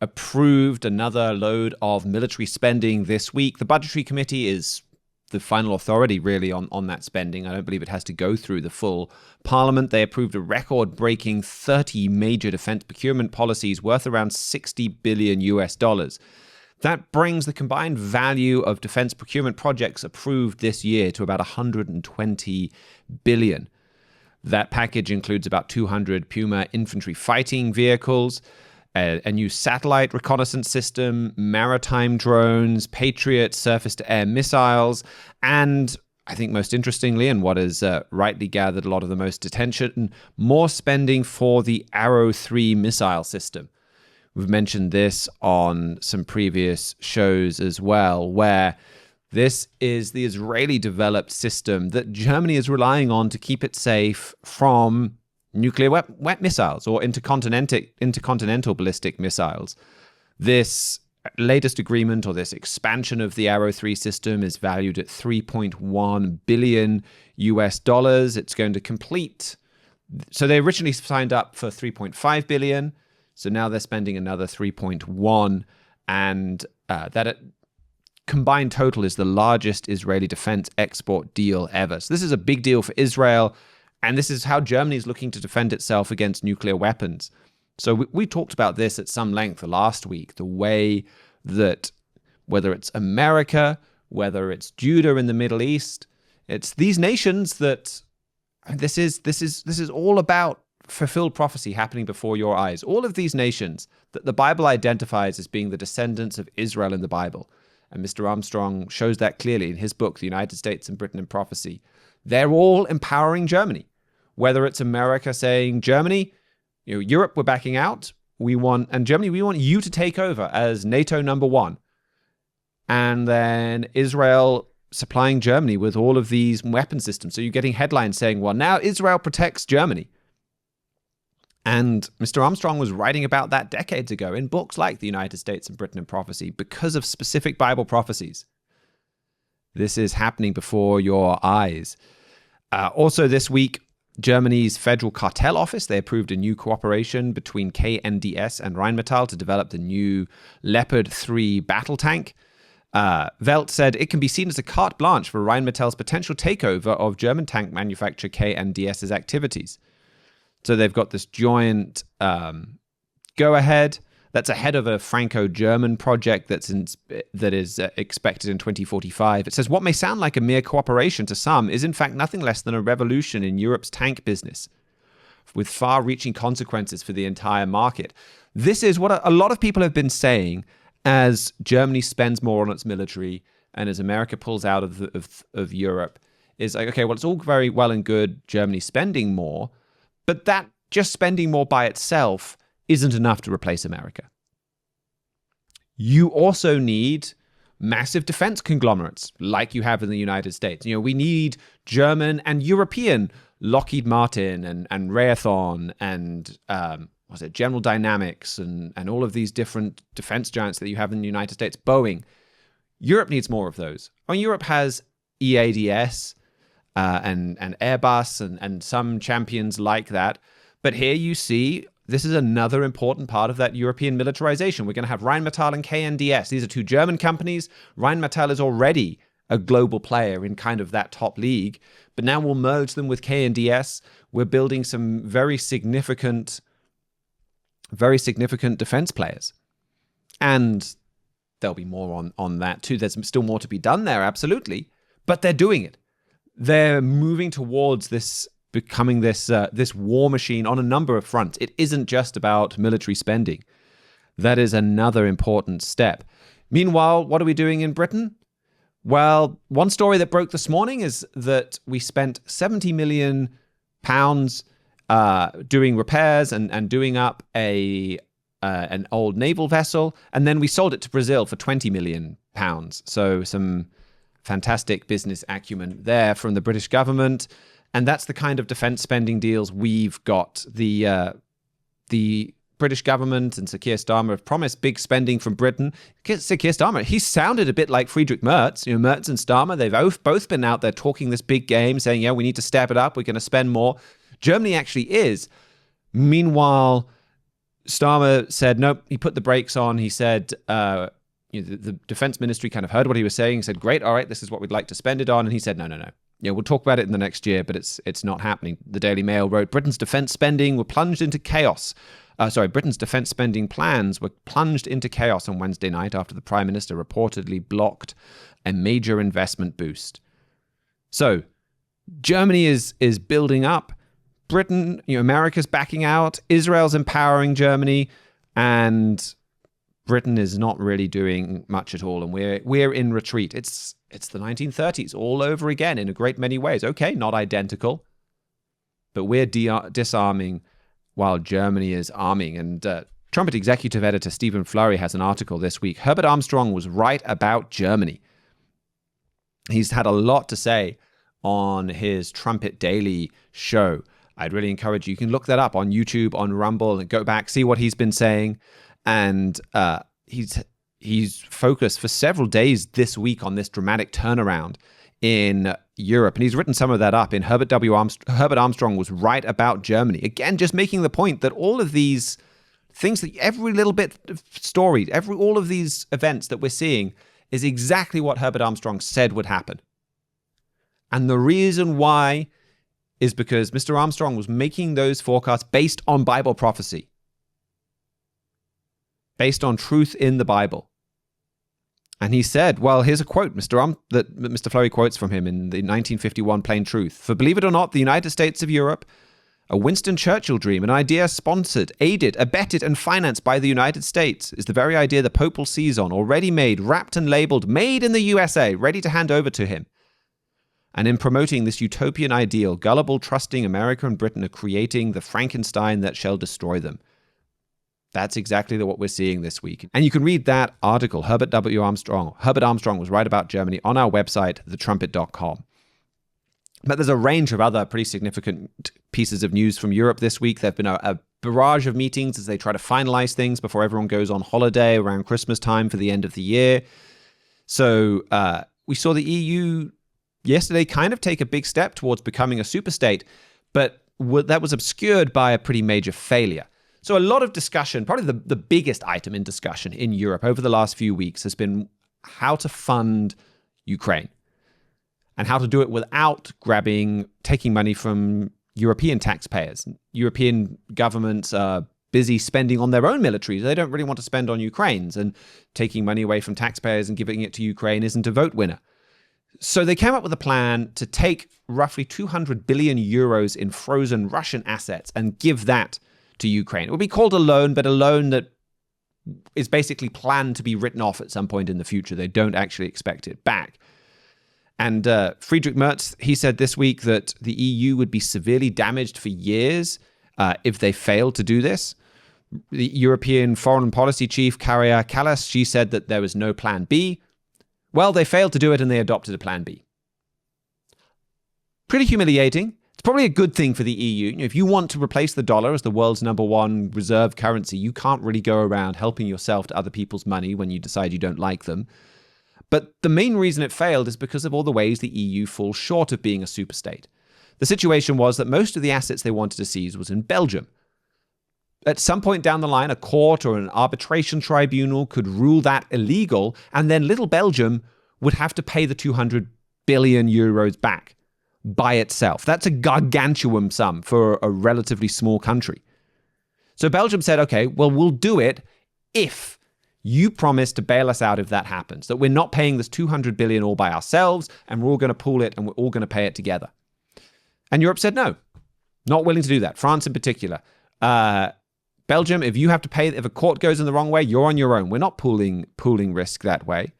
approved another load of military spending this week. The Budgetary Committee is the final authority, really, on that spending. I don't believe it has to go through the full parliament. They approved a record-breaking 30 major defense procurement policies worth around $60 billion US. That brings the combined value of defense procurement projects approved this year to about $120 billion. That package includes about 200 Puma infantry fighting vehicles, a new satellite reconnaissance system, maritime drones, Patriot surface-to-air missiles, and I think most interestingly, and what has rightly gathered a lot of the most attention, more spending for the Arrow 3 missile system. We've mentioned this on some previous shows as well, where this is the Israeli-developed system that Germany is relying on to keep it safe from nuclear wet missiles or intercontinental ballistic missiles. This latest agreement, or this expansion of the Arrow 3 system, is valued at $3.1 billion US. It's going to complete. So they originally signed up for $3.5 billion. So now they're spending another $3.1, and that combined total is the largest Israeli defense export deal ever. So this is a big deal for Israel, and this is how Germany is looking to defend itself against nuclear weapons. So we talked about this at some length last week, the way that whether it's America, whether it's Judah in the Middle East, it's these nations that this is all about fulfilled prophecy happening before your eyes. All of these nations that the Bible identifies as being the descendants of Israel in the Bible. And Mr. Armstrong shows that clearly in his book, The United States and Britain in Prophecy. They're all empowering Germany. Whether it's America saying, Germany, Europe, we're backing out. And Germany, we want you to take over as NATO number one. And then Israel supplying Germany with all of these weapon systems. So you're getting headlines saying, well, now Israel protects Germany. And Mr. Armstrong was writing about that decades ago in books like The United States and Britain in Prophecy because of specific Bible prophecies. This is happening before your eyes. Also this week, Germany's Federal Cartel Office, they approved a new cooperation between KNDS and Rheinmetall to develop the new Leopard 3 battle tank. Welt said it can be seen as a carte blanche for Rheinmetall's potential takeover of German tank manufacturer KNDS's activities. So they've got this joint go-ahead that's ahead of a Franco-German project that is expected in 2045. It says what may sound like a mere cooperation to some is in fact nothing less than a revolution in Europe's tank business, with far-reaching consequences for the entire market. This is what a lot of people have been saying as Germany spends more on its military and as America pulls out of Europe, is like, okay, well, it's all very well and good Germany spending more, but that just spending more by itself isn't enough to replace America. You also need massive defense conglomerates like you have in the United States. We need German and European Lockheed Martin and Raytheon and General Dynamics and all of these different defense giants that you have in the United States, Boeing. Europe needs more of those. Europe has EADS and Airbus and some champions like that. But here you see, this is another important part of that European militarization. We're going to have Rheinmetall and KNDS. These are two German companies. Rheinmetall is already a global player in kind of that top league. But now we'll merge them with KNDS. We're building some very significant defense players. And there'll be more on that too. There's still more to be done there, absolutely. But they're doing it. They're moving towards becoming this war machine on a number of fronts. It isn't just about military spending. That is another important step. Meanwhile, what are we doing in Britain? Well, one story that broke this morning is that we spent £70 million doing repairs and doing up an old naval vessel, and then we sold it to Brazil for £20 million. So some fantastic business acumen there from the British government. And that's the kind of defense spending deals we've got. The British government and Sir Keir Starmer have promised big spending from Britain. Sir Keir Starmer, he sounded a bit like Friedrich Merz. Merz and Starmer, they've both been out there talking this big game, saying, yeah, we need to step it up. We're going to spend more. Germany actually is. Meanwhile, Starmer said, nope, he put the brakes on. He said, the defense ministry kind of heard what he was saying, said, great, all right, this is what we'd like to spend it on. And he said, no. We'll talk about it in the next year, but it's not happening. The Daily Mail wrote, Britain's defense spending were plunged into chaos. Britain's defense spending plans were plunged into chaos on Wednesday night after the Prime Minister reportedly blocked a major investment boost. So Germany is building up. Britain, America's backing out. Israel's empowering Germany, and Britain is not really doing much at all, and we're in retreat. It's the 1930s all over again in a great many ways. Okay, not identical, but we're disarming while Germany is arming. And Trumpet executive editor Stephen Flurry has an article this week. Herbert Armstrong was right about Germany. He's had a lot to say on his Trumpet Daily show. I'd really encourage you. You can look that up on YouTube, on Rumble, and go back, see what he's been saying. And he's focused for several days this week on this dramatic turnaround in Europe. And he's written some of that up in Herbert Armstrong was right about Germany. Again, just making the point that all of these things, that every little bit of story, all of these events that we're seeing, is exactly what Herbert Armstrong said would happen. And the reason why is because Mr. Armstrong was making those forecasts based on Bible prophecy, based on truth in the Bible. And he said, well, here's a quote that Mr. Flurry quotes from him in the 1951 Plain Truth. For believe it or not, the United States of Europe, a Winston Churchill dream, an idea sponsored, aided, abetted, and financed by the United States, is the very idea the Pope will seize on, already made, wrapped and labeled, made in the USA, ready to hand over to him. And in promoting this utopian ideal, gullible, trusting America and Britain are creating the Frankenstein that shall destroy them. That's exactly what we're seeing this week. And you can read that article, Herbert Armstrong was right about Germany, on our website, thetrumpet.com. But there's a range of other pretty significant pieces of news from Europe this week. There have been a barrage of meetings as they try to finalize things before everyone goes on holiday around Christmas time for the end of the year. So we saw the EU yesterday kind of take a big step towards becoming a superstate, but that was obscured by a pretty major failure. So a lot of discussion, probably the biggest item in discussion in Europe over the last few weeks has been how to fund Ukraine and how to do it without taking money from European taxpayers. European governments are busy spending on their own militaries. They don't really want to spend on Ukraine's, and taking money away from taxpayers and giving it to Ukraine isn't a vote winner. So they came up with a plan to take roughly 200 billion euros in frozen Russian assets and give that to Ukraine. It would be called a loan, but a loan that is basically planned to be written off at some point in the future. They don't actually expect it back. And Friedrich Merz, he said this week that the EU would be severely damaged for years if they failed to do this. The European Foreign Policy Chief, Karia Kallas, she said that there was no plan B. Well, they failed to do it and they adopted a plan B. Pretty humiliating. It's probably a good thing for the EU. If you want to replace the dollar as the world's #1 reserve currency, you can't really go around helping yourself to other people's money when you decide you don't like them. But the main reason it failed is because of all the ways the EU falls short of being a superstate. The situation was that most of the assets they wanted to seize was in Belgium. At some point down the line, a court or an arbitration tribunal could rule that illegal, and then little Belgium would have to pay the 200 billion euros back by itself. That's a gargantuan sum for a relatively small country. So Belgium said, okay, well, we'll do it if you promise to bail us out if that happens, that we're not paying this 200 billion all by ourselves, and we're all going to pool it and we're all going to pay it together. And Europe said no, not willing to do that. France in particular. Belgium, if you have to pay, if a court goes in the wrong way, you're on your own. We're not pooling risk that way.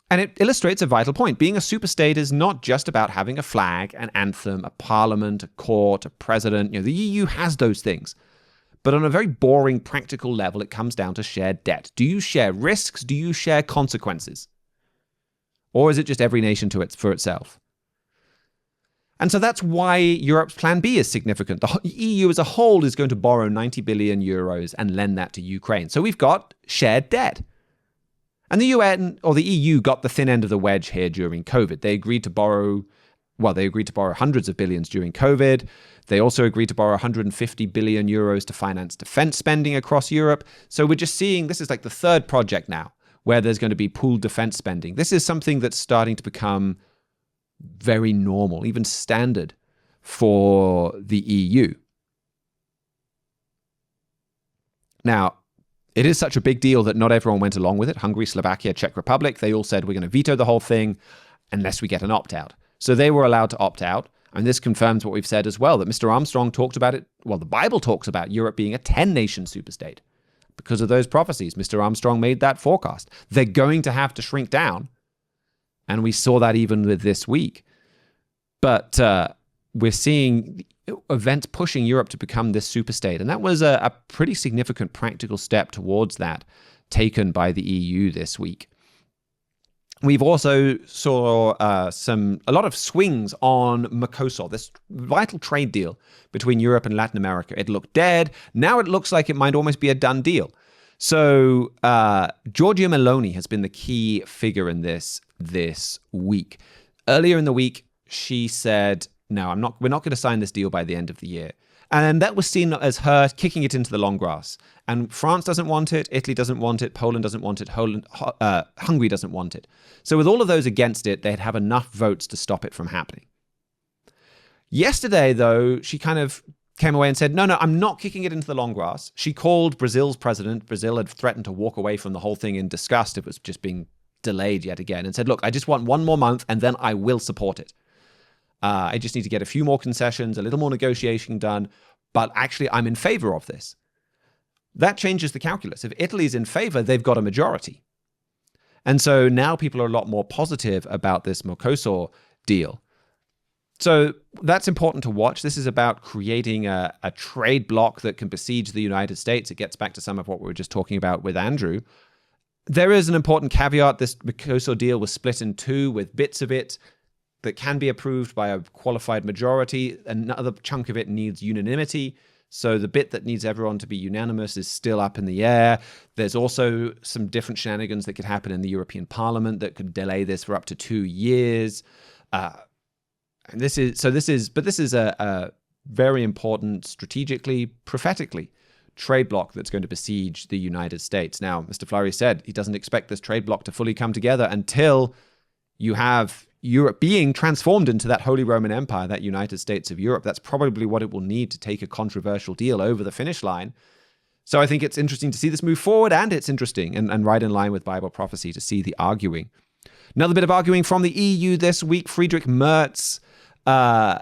And it illustrates a vital point. Being a superstate is not just about having a flag, an anthem, a parliament, a court, a president. The EU has those things. But on a very boring, practical level, it comes down to shared debt. Do you share risks? Do you share consequences? Or is it just every nation for itself? And so that's why Europe's plan B is significant. The EU as a whole is going to borrow 90 billion euros and lend that to Ukraine. So we've got shared debt. And the UN or the EU got the thin end of the wedge here during COVID. They agreed to borrow hundreds of billions during COVID. They also agreed to borrow 150 billion euros to finance defense spending across Europe. So we're just seeing, this is like the third project now where there's going to be pooled defense spending. This is something that's starting to become very normal, even standard for the EU. Now, it is such a big deal that not everyone went along with it. Hungary, Slovakia, Czech Republic, they all said we're going to veto the whole thing unless we get an opt-out. So they were allowed to opt out. And this confirms what we've said as well, that Mr. Armstrong talked about it. Well, the Bible talks about Europe being a 10-nation superstate. Because of those prophecies, Mr. Armstrong made that forecast. They're going to have to shrink down. And we saw that even with this week. But we're seeing events pushing Europe to become this superstate. And that was a pretty significant practical step towards that taken by the EU this week. We've also saw a lot of swings on Mercosur, this vital trade deal between Europe and Latin America. It looked dead. Now it looks like it might almost be a done deal. So Giorgia Meloni has been the key figure in this week. Earlier in the week, she said, no, we're not going to sign this deal by the end of the year. And that was seen as her kicking it into the long grass. And France doesn't want it, Italy doesn't want it, Poland doesn't want it, Hungary doesn't want it. So with all of those against it, they'd have enough votes to stop it from happening. Yesterday, though, she kind of came away and said, no, I'm not kicking it into the long grass. She called Brazil's president. Brazil had threatened to walk away from the whole thing in disgust if it was just being delayed yet again, and said, look, I just want one more month and then I will support it. I just need to get a few more concessions, a little more negotiation done, but actually I'm in favor of this. That changes the calculus. If Italy's in favor, they've got a majority. And so now people are a lot more positive about this Mercosur deal. So that's important to watch. This is about creating a trade bloc that can besiege the United States. It gets back to some of what we were just talking about with Andrew. There is an important caveat. This Mercosur deal was split in two with bits of it that can be approved by a qualified majority. Another chunk of it needs unanimity. So the bit that needs everyone to be unanimous is still up in the air. There's also some different shenanigans that could happen in the European Parliament that could delay this for up to 2 years. And this is a very important strategically, prophetically, trade bloc that's going to besiege the United States. Now, Mr. Fleury said he doesn't expect this trade bloc to fully come together until you have Europe being transformed into that Holy Roman Empire, that United States of Europe. That's probably what it will need to take a controversial deal over the finish line. So I think it's interesting to see this move forward, and it's interesting and right in line with Bible prophecy to see the arguing. Another bit of arguing from the EU this week. Friedrich Merz and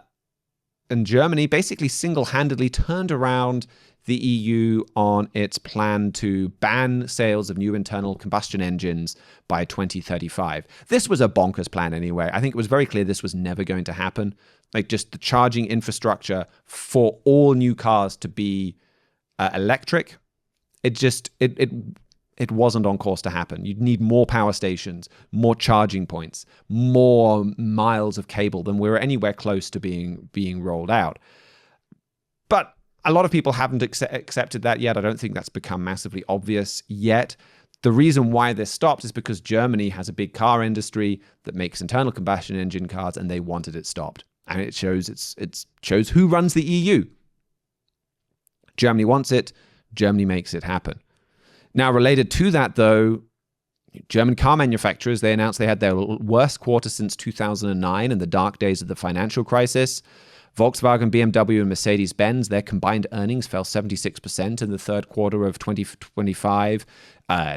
Germany basically single-handedly turned around the EU on its plan to ban sales of new internal combustion engines by 2035. This was a bonkers plan anyway. I think it was very clear this was never going to happen. Like, just the charging infrastructure for all new cars to be electric, it wasn't on course to happen. You'd need more power stations, more charging points, more miles of cable than we're anywhere close to being rolled out. But a lot of people haven't accepted that yet. I don't think that's become massively obvious yet. The reason why this stopped is because Germany has a big car industry that makes internal combustion engine cars, and they wanted it stopped. And it shows who runs the EU. Germany wants it. Germany makes it happen. Now, related to that, though, German car manufacturers, they announced they had their worst quarter since 2009 in the dark days of the financial crisis. Volkswagen, BMW, and Mercedes-Benz, their combined earnings fell 76% in the third quarter of 2025.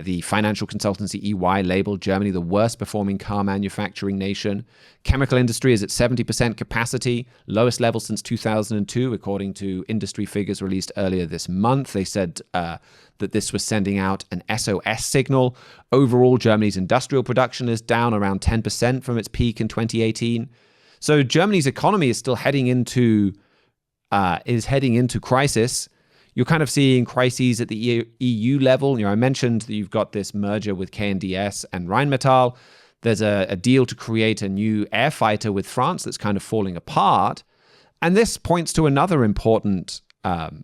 The financial consultancy EY labeled Germany the worst performing car manufacturing nation. Chemical industry is at 70% capacity, lowest level since 2002, according to industry figures released earlier this month. They said that this was sending out an SOS signal. Overall, Germany's industrial production is down around 10% from its peak in 2018. So Germany's economy is still heading into crisis. You're kind of seeing crises at the EU level. I mentioned that you've got this merger with KNDS and Rheinmetall. There's a deal to create a new air fighter with France that's kind of falling apart. And this points to another important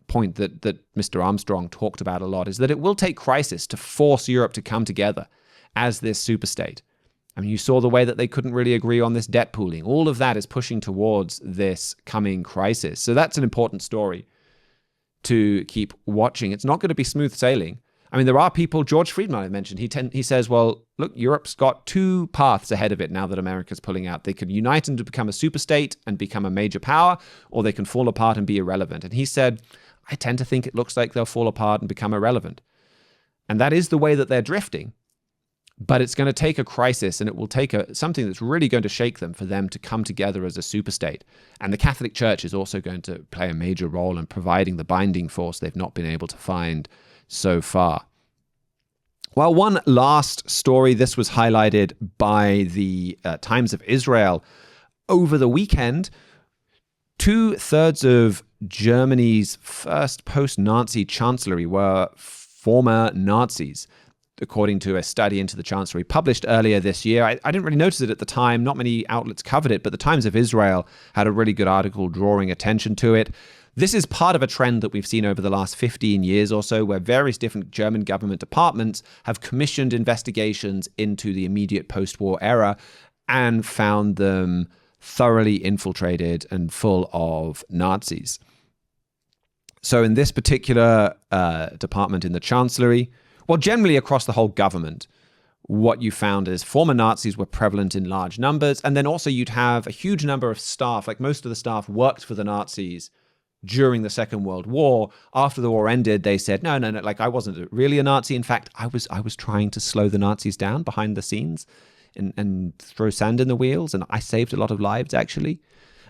point that Mr. Armstrong talked about a lot, is that it will take crisis to force Europe to come together as this superstate. I mean, you saw the way that they couldn't really agree on this debt pooling. All of that is pushing towards this coming crisis. So that's an important story to keep watching. It's not going to be smooth sailing. I mean, there are people, George Friedman I mentioned, he says, well, look, Europe's got two paths ahead of it now that America's pulling out. They could unite and become a superstate and become a major power, or they can fall apart and be irrelevant. And he said, I tend to think it looks like they'll fall apart and become irrelevant. And that is the way that they're drifting. But it's going to take a crisis, and it will take something that's really going to shake them for them to come together as a superstate. And the Catholic Church is also going to play a major role in providing the binding force they've not been able to find so far. Well, one last story. This was highlighted by the Times of Israel over the weekend. 2/3 of Germany's first post-Nazi chancellery were former Nazis, according to a study into the Chancellery published earlier this year. I didn't really notice it at the time. Not many outlets covered it, but the Times of Israel had a really good article drawing attention to it. This is part of a trend that we've seen over the last 15 years or so, where various different German government departments have commissioned investigations into the immediate post-war era and found them thoroughly infiltrated and full of Nazis. So in this particular department in the Chancellery, well, generally across the whole government, what you found is former Nazis were prevalent in large numbers. And then also you'd have a huge number of staff, like most of the staff worked for the Nazis during the Second World War. After the war ended, they said, no, like I wasn't really a Nazi. In fact, I was trying to slow the Nazis down behind the scenes and throw sand in the wheels. And I saved a lot of lives, actually.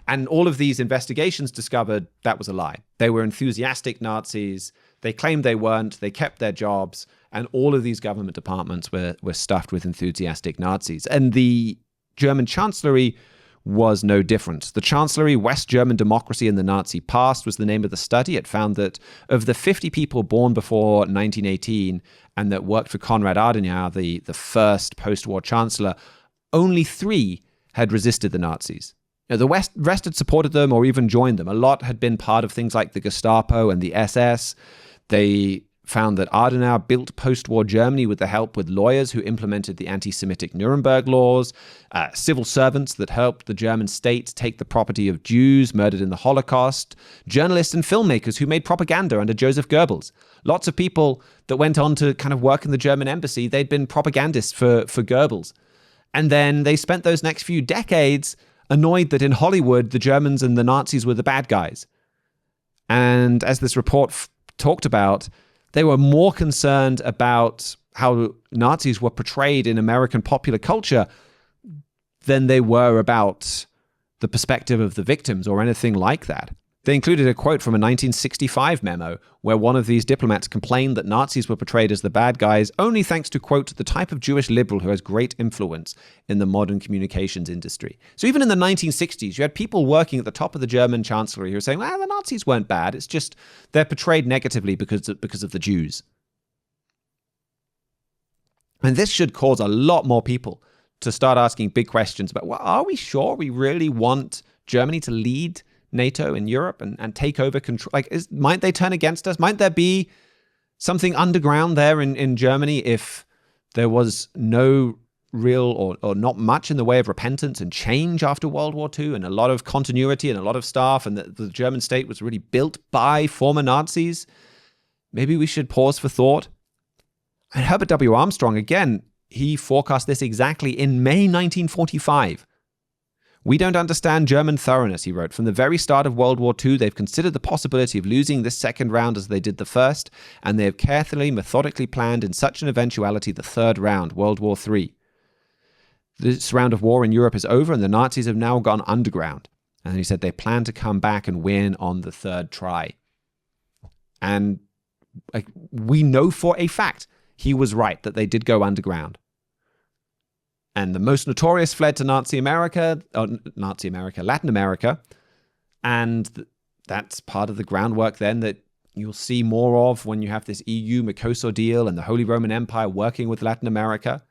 And all of these investigations discovered that was a lie. They were enthusiastic Nazis. They claimed they weren't. They kept their jobs. And all of these government departments were stuffed with enthusiastic Nazis. And the German Chancellery was no different. The Chancellery, West German Democracy in the Nazi Past, was the name of the study. It found that of the 50 people born before 1918 and that worked for Konrad Adenauer, the first post-war chancellor, only 3 had resisted the Nazis. Now, the rest had supported them or even joined them. A lot had been part of things like the Gestapo and the SS. They found that Adenauer built post-war Germany with the help with lawyers who implemented the anti-Semitic Nuremberg laws, civil servants that helped the German state take the property of Jews murdered in the Holocaust, journalists and filmmakers who made propaganda under Joseph Goebbels. Lots of people that went on to kind of work in the German embassy, they'd been propagandists for Goebbels. And then they spent those next few decades annoyed that in Hollywood, the Germans and the Nazis were the bad guys. And as this report talked about, they were more concerned about how Nazis were portrayed in American popular culture than they were about the perspective of the victims or anything like that. They included a quote from a 1965 memo where one of these diplomats complained that Nazis were portrayed as the bad guys only thanks to, quote, the type of Jewish liberal who has great influence in the modern communications industry. So even in the 1960s, you had people working at the top of the German chancellery who were saying, well, the Nazis weren't bad. It's just they're portrayed negatively because of the Jews. And this should cause a lot more people to start asking big questions about, well, are we sure we really want Germany to lead NATO in Europe and take over control? Like, might they turn against us? Might there be something underground there in Germany if there was no real or not much in the way of repentance and change after World War II and a lot of continuity and a lot of staff, and the German state was really built by former Nazis? Maybe we should pause for thought. And Herbert W. Armstrong, again, he forecast this exactly in May 1945. We don't understand German thoroughness, he wrote. From the very start of World War II, they've considered the possibility of losing this second round as they did the first, and they have carefully, methodically planned in such an eventuality the third round, World War III. This round of war in Europe is over, and the Nazis have now gone underground. And he said they plan to come back and win on the third try. And we know for a fact he was right, that they did go underground. And the most notorious fled to Latin America, and that's part of the groundwork then that you'll see more of when you have this EU-Mercosur deal and the Holy Roman Empire working with Latin America.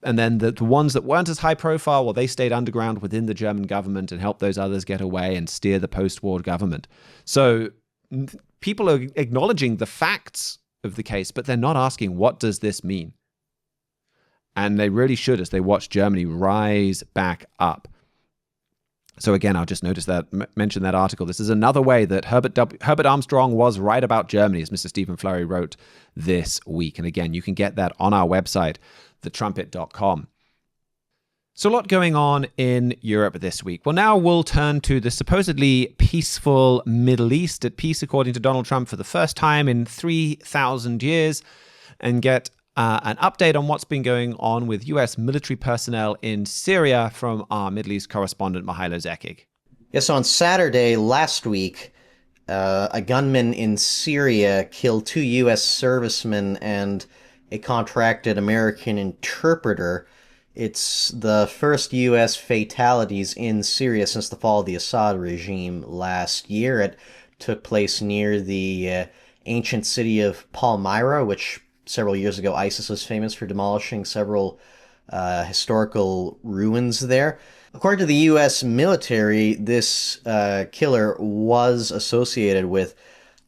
And then the ones that weren't as high profile, well, they stayed underground within the German government and helped those others get away and steer the post-war government. So people are acknowledging the facts of the case, but they're not asking, what does this mean? And they really should as they watch Germany rise back up. So again, I'll just mention that article. This is another way that Herbert Armstrong was right about Germany, as Mr. Stephen Flurry wrote this week. And again, you can get that on our website, thetrumpet.com. So a lot going on in Europe this week. Well, now we'll turn to the supposedly peaceful Middle East, at peace according to Donald Trump for the first time in 3,000 years, and get an update on what's been going on with U.S. military personnel in Syria from our Middle East correspondent, Mihailo Zekic. Yes, on Saturday last week, a gunman in Syria killed 2 U.S. servicemen and a contracted American interpreter. It's the first U.S. fatalities in Syria since the fall of the Assad regime last year. It took place near the ancient city of Palmyra, which several years ago ISIS was famous for demolishing several historical ruins there. According to the U.S. military, this killer was associated with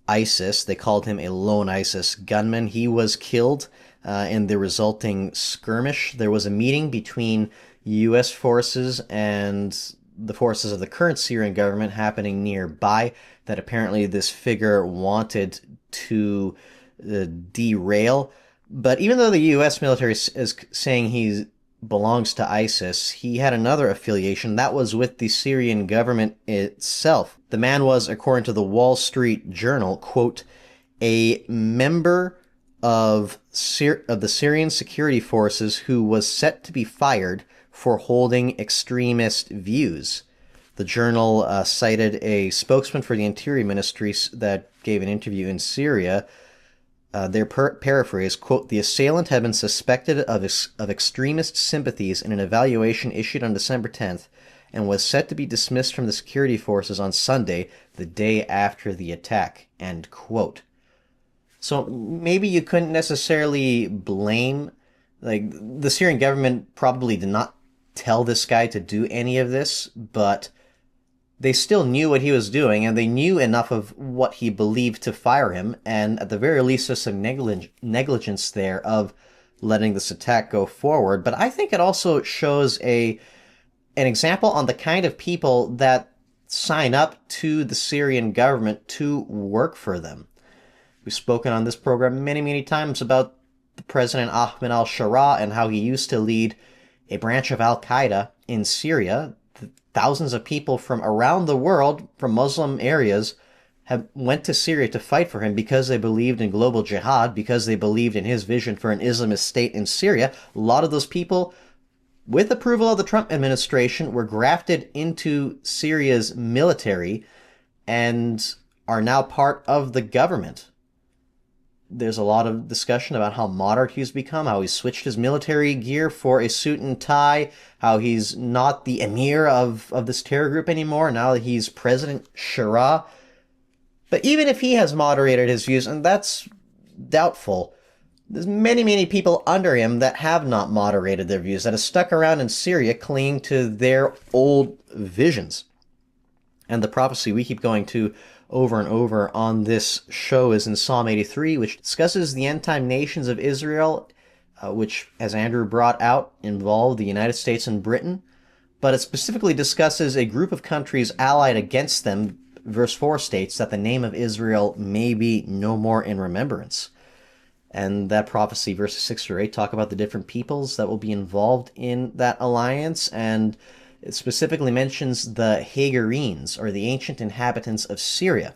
ISIS. They called him a lone ISIS gunman. He was killed in the resulting skirmish. There was a meeting between U.S. forces and the forces of the current Syrian government happening nearby that apparently this figure wanted to derail. But even though the U.S. military is saying he belongs to ISIS, he had another affiliation that was with the Syrian government itself. The man was, according to the Wall Street Journal, quote, a member of the Syrian security forces who was set to be fired for holding extremist views. The journal cited a spokesman for the Interior Ministry that gave an interview in Syria. Their paraphrase, quote, the assailant had been suspected of extremist sympathies in an evaluation issued on December 10th and was set to be dismissed from the security forces on Sunday, the day after the attack, end quote. So maybe you couldn't necessarily blame, like, the Syrian government probably did not tell this guy to do any of this, but they still knew what he was doing, and they knew enough of what he believed to fire him, and at the very least there's some negligence there of letting this attack go forward. But I think it also shows an example on the kind of people that sign up to the Syrian government to work for them. We've spoken on this program many, many times about the President Ahmed al-Sharaa and how he used to lead a branch of al-Qaeda in Syria. Thousands of people from around the world, from Muslim areas, went to Syria to fight for him because they believed in global jihad, because they believed in his vision for an Islamist state in Syria. A lot of those people, with approval of the Trump administration, were grafted into Syria's military and are now part of the government. There's a lot of discussion about how moderate he's become, how he's switched his military gear for a suit and tie, how he's not the emir of this terror group anymore, now that he's President Sharaa. But even if he has moderated his views, and that's doubtful, there's many, many people under him that have not moderated their views, that have stuck around in Syria clinging to their old visions. And the prophecy we keep going to over and over on this show is in Psalm 83, which discusses the end-time nations of Israel, which, as Andrew brought out, involve the United States and Britain. But it specifically discusses a group of countries allied against them. Verse 4 states that the name of Israel may be no more in remembrance. And that prophecy, verses 6 through 8, talk about the different peoples that will be involved in that alliance, and it specifically mentions the Hagarenes, or the ancient inhabitants of Syria.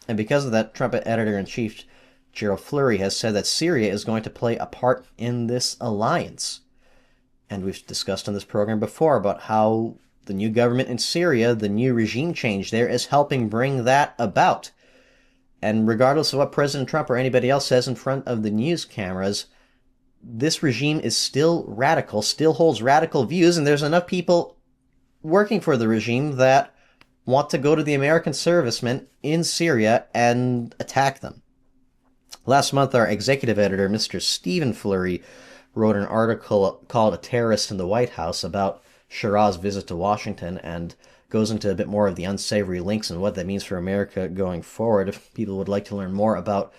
And because of that, Trump editor-in-chief Gerald Fleury has said that Syria is going to play a part in this alliance. And we've discussed on this program before about how the new government in Syria, the new regime change there, is helping bring that about. And regardless of what President Trump or anybody else says in front of the news cameras, this regime is still radical, still holds radical views, and there's enough people working for the regime that want to go to the American servicemen in Syria and attack them. Last month, our executive editor, Mr. Stephen Fleury, wrote an article called A Terrorist in the White House about Sharaa's visit to Washington, and goes into a bit more of the unsavory links and what that means for America going forward. If people would like to learn more about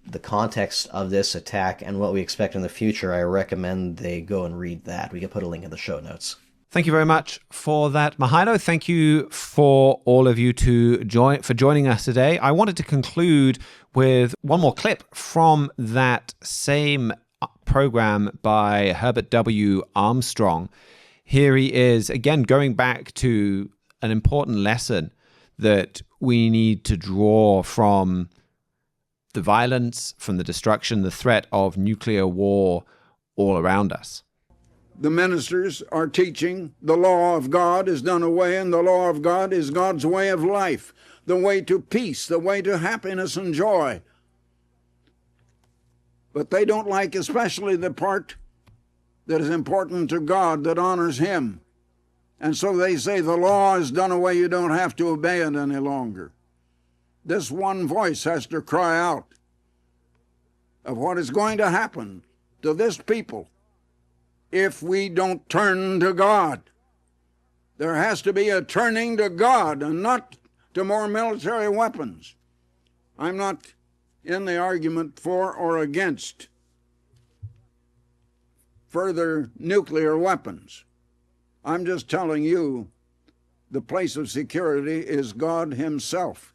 the context of this attack and what we expect in the future, I recommend they go and read that. We can put a link in the show notes. Thank you very much for that, Mihailo. Thank you for all of you for joining us today. I wanted to conclude with one more clip from that same program by Herbert W. Armstrong. Here he is, again, going back to an important lesson that we need to draw from the violence, from the destruction, the threat of nuclear war all around us. The ministers are teaching the law of God is done away, and the law of God is God's way of life, the way to peace, the way to happiness and joy. But they don't like especially the part that is important to God, that honors Him. And so they say the law is done away, you don't have to obey it any longer. This one voice has to cry out of what is going to happen to this people if we don't turn to God. There has to be a turning to God and not to more military weapons. I'm not in the argument for or against further nuclear weapons. I'm just telling you the place of security is God himself.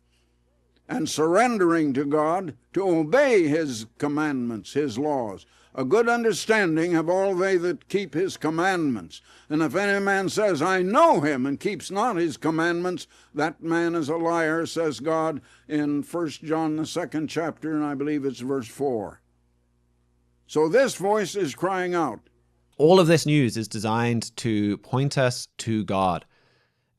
And surrendering to God to obey his commandments, his laws. A good understanding have all they that keep his commandments. And if any man says, I know him, and keeps not his commandments, that man is a liar, says God in 1 John, the 2nd chapter, and I believe it's verse 4. So this voice is crying out. All of this news is designed to point us to God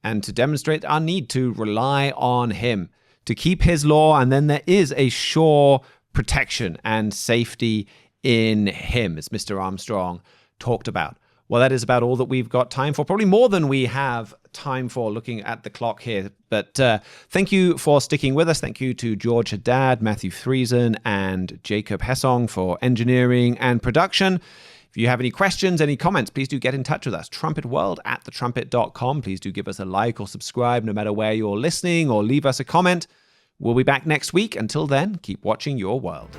and to demonstrate our need to rely on him, to keep his law, and then there is a sure protection and safety in him, as Mr. Armstrong talked about. Well, that is about all that we've got time for, probably more than we have time for looking at the clock here. But thank you for sticking with us. Thank you to George Haddad, Matthew Friesen, and Jacob Hessong for engineering and production. If you have any questions, any comments, please do get in touch with us. trumpetworld@thetrumpet.com. Please do give us a like or subscribe no matter where you're listening, or leave us a comment. We'll be back next week. Until then, keep watching your world.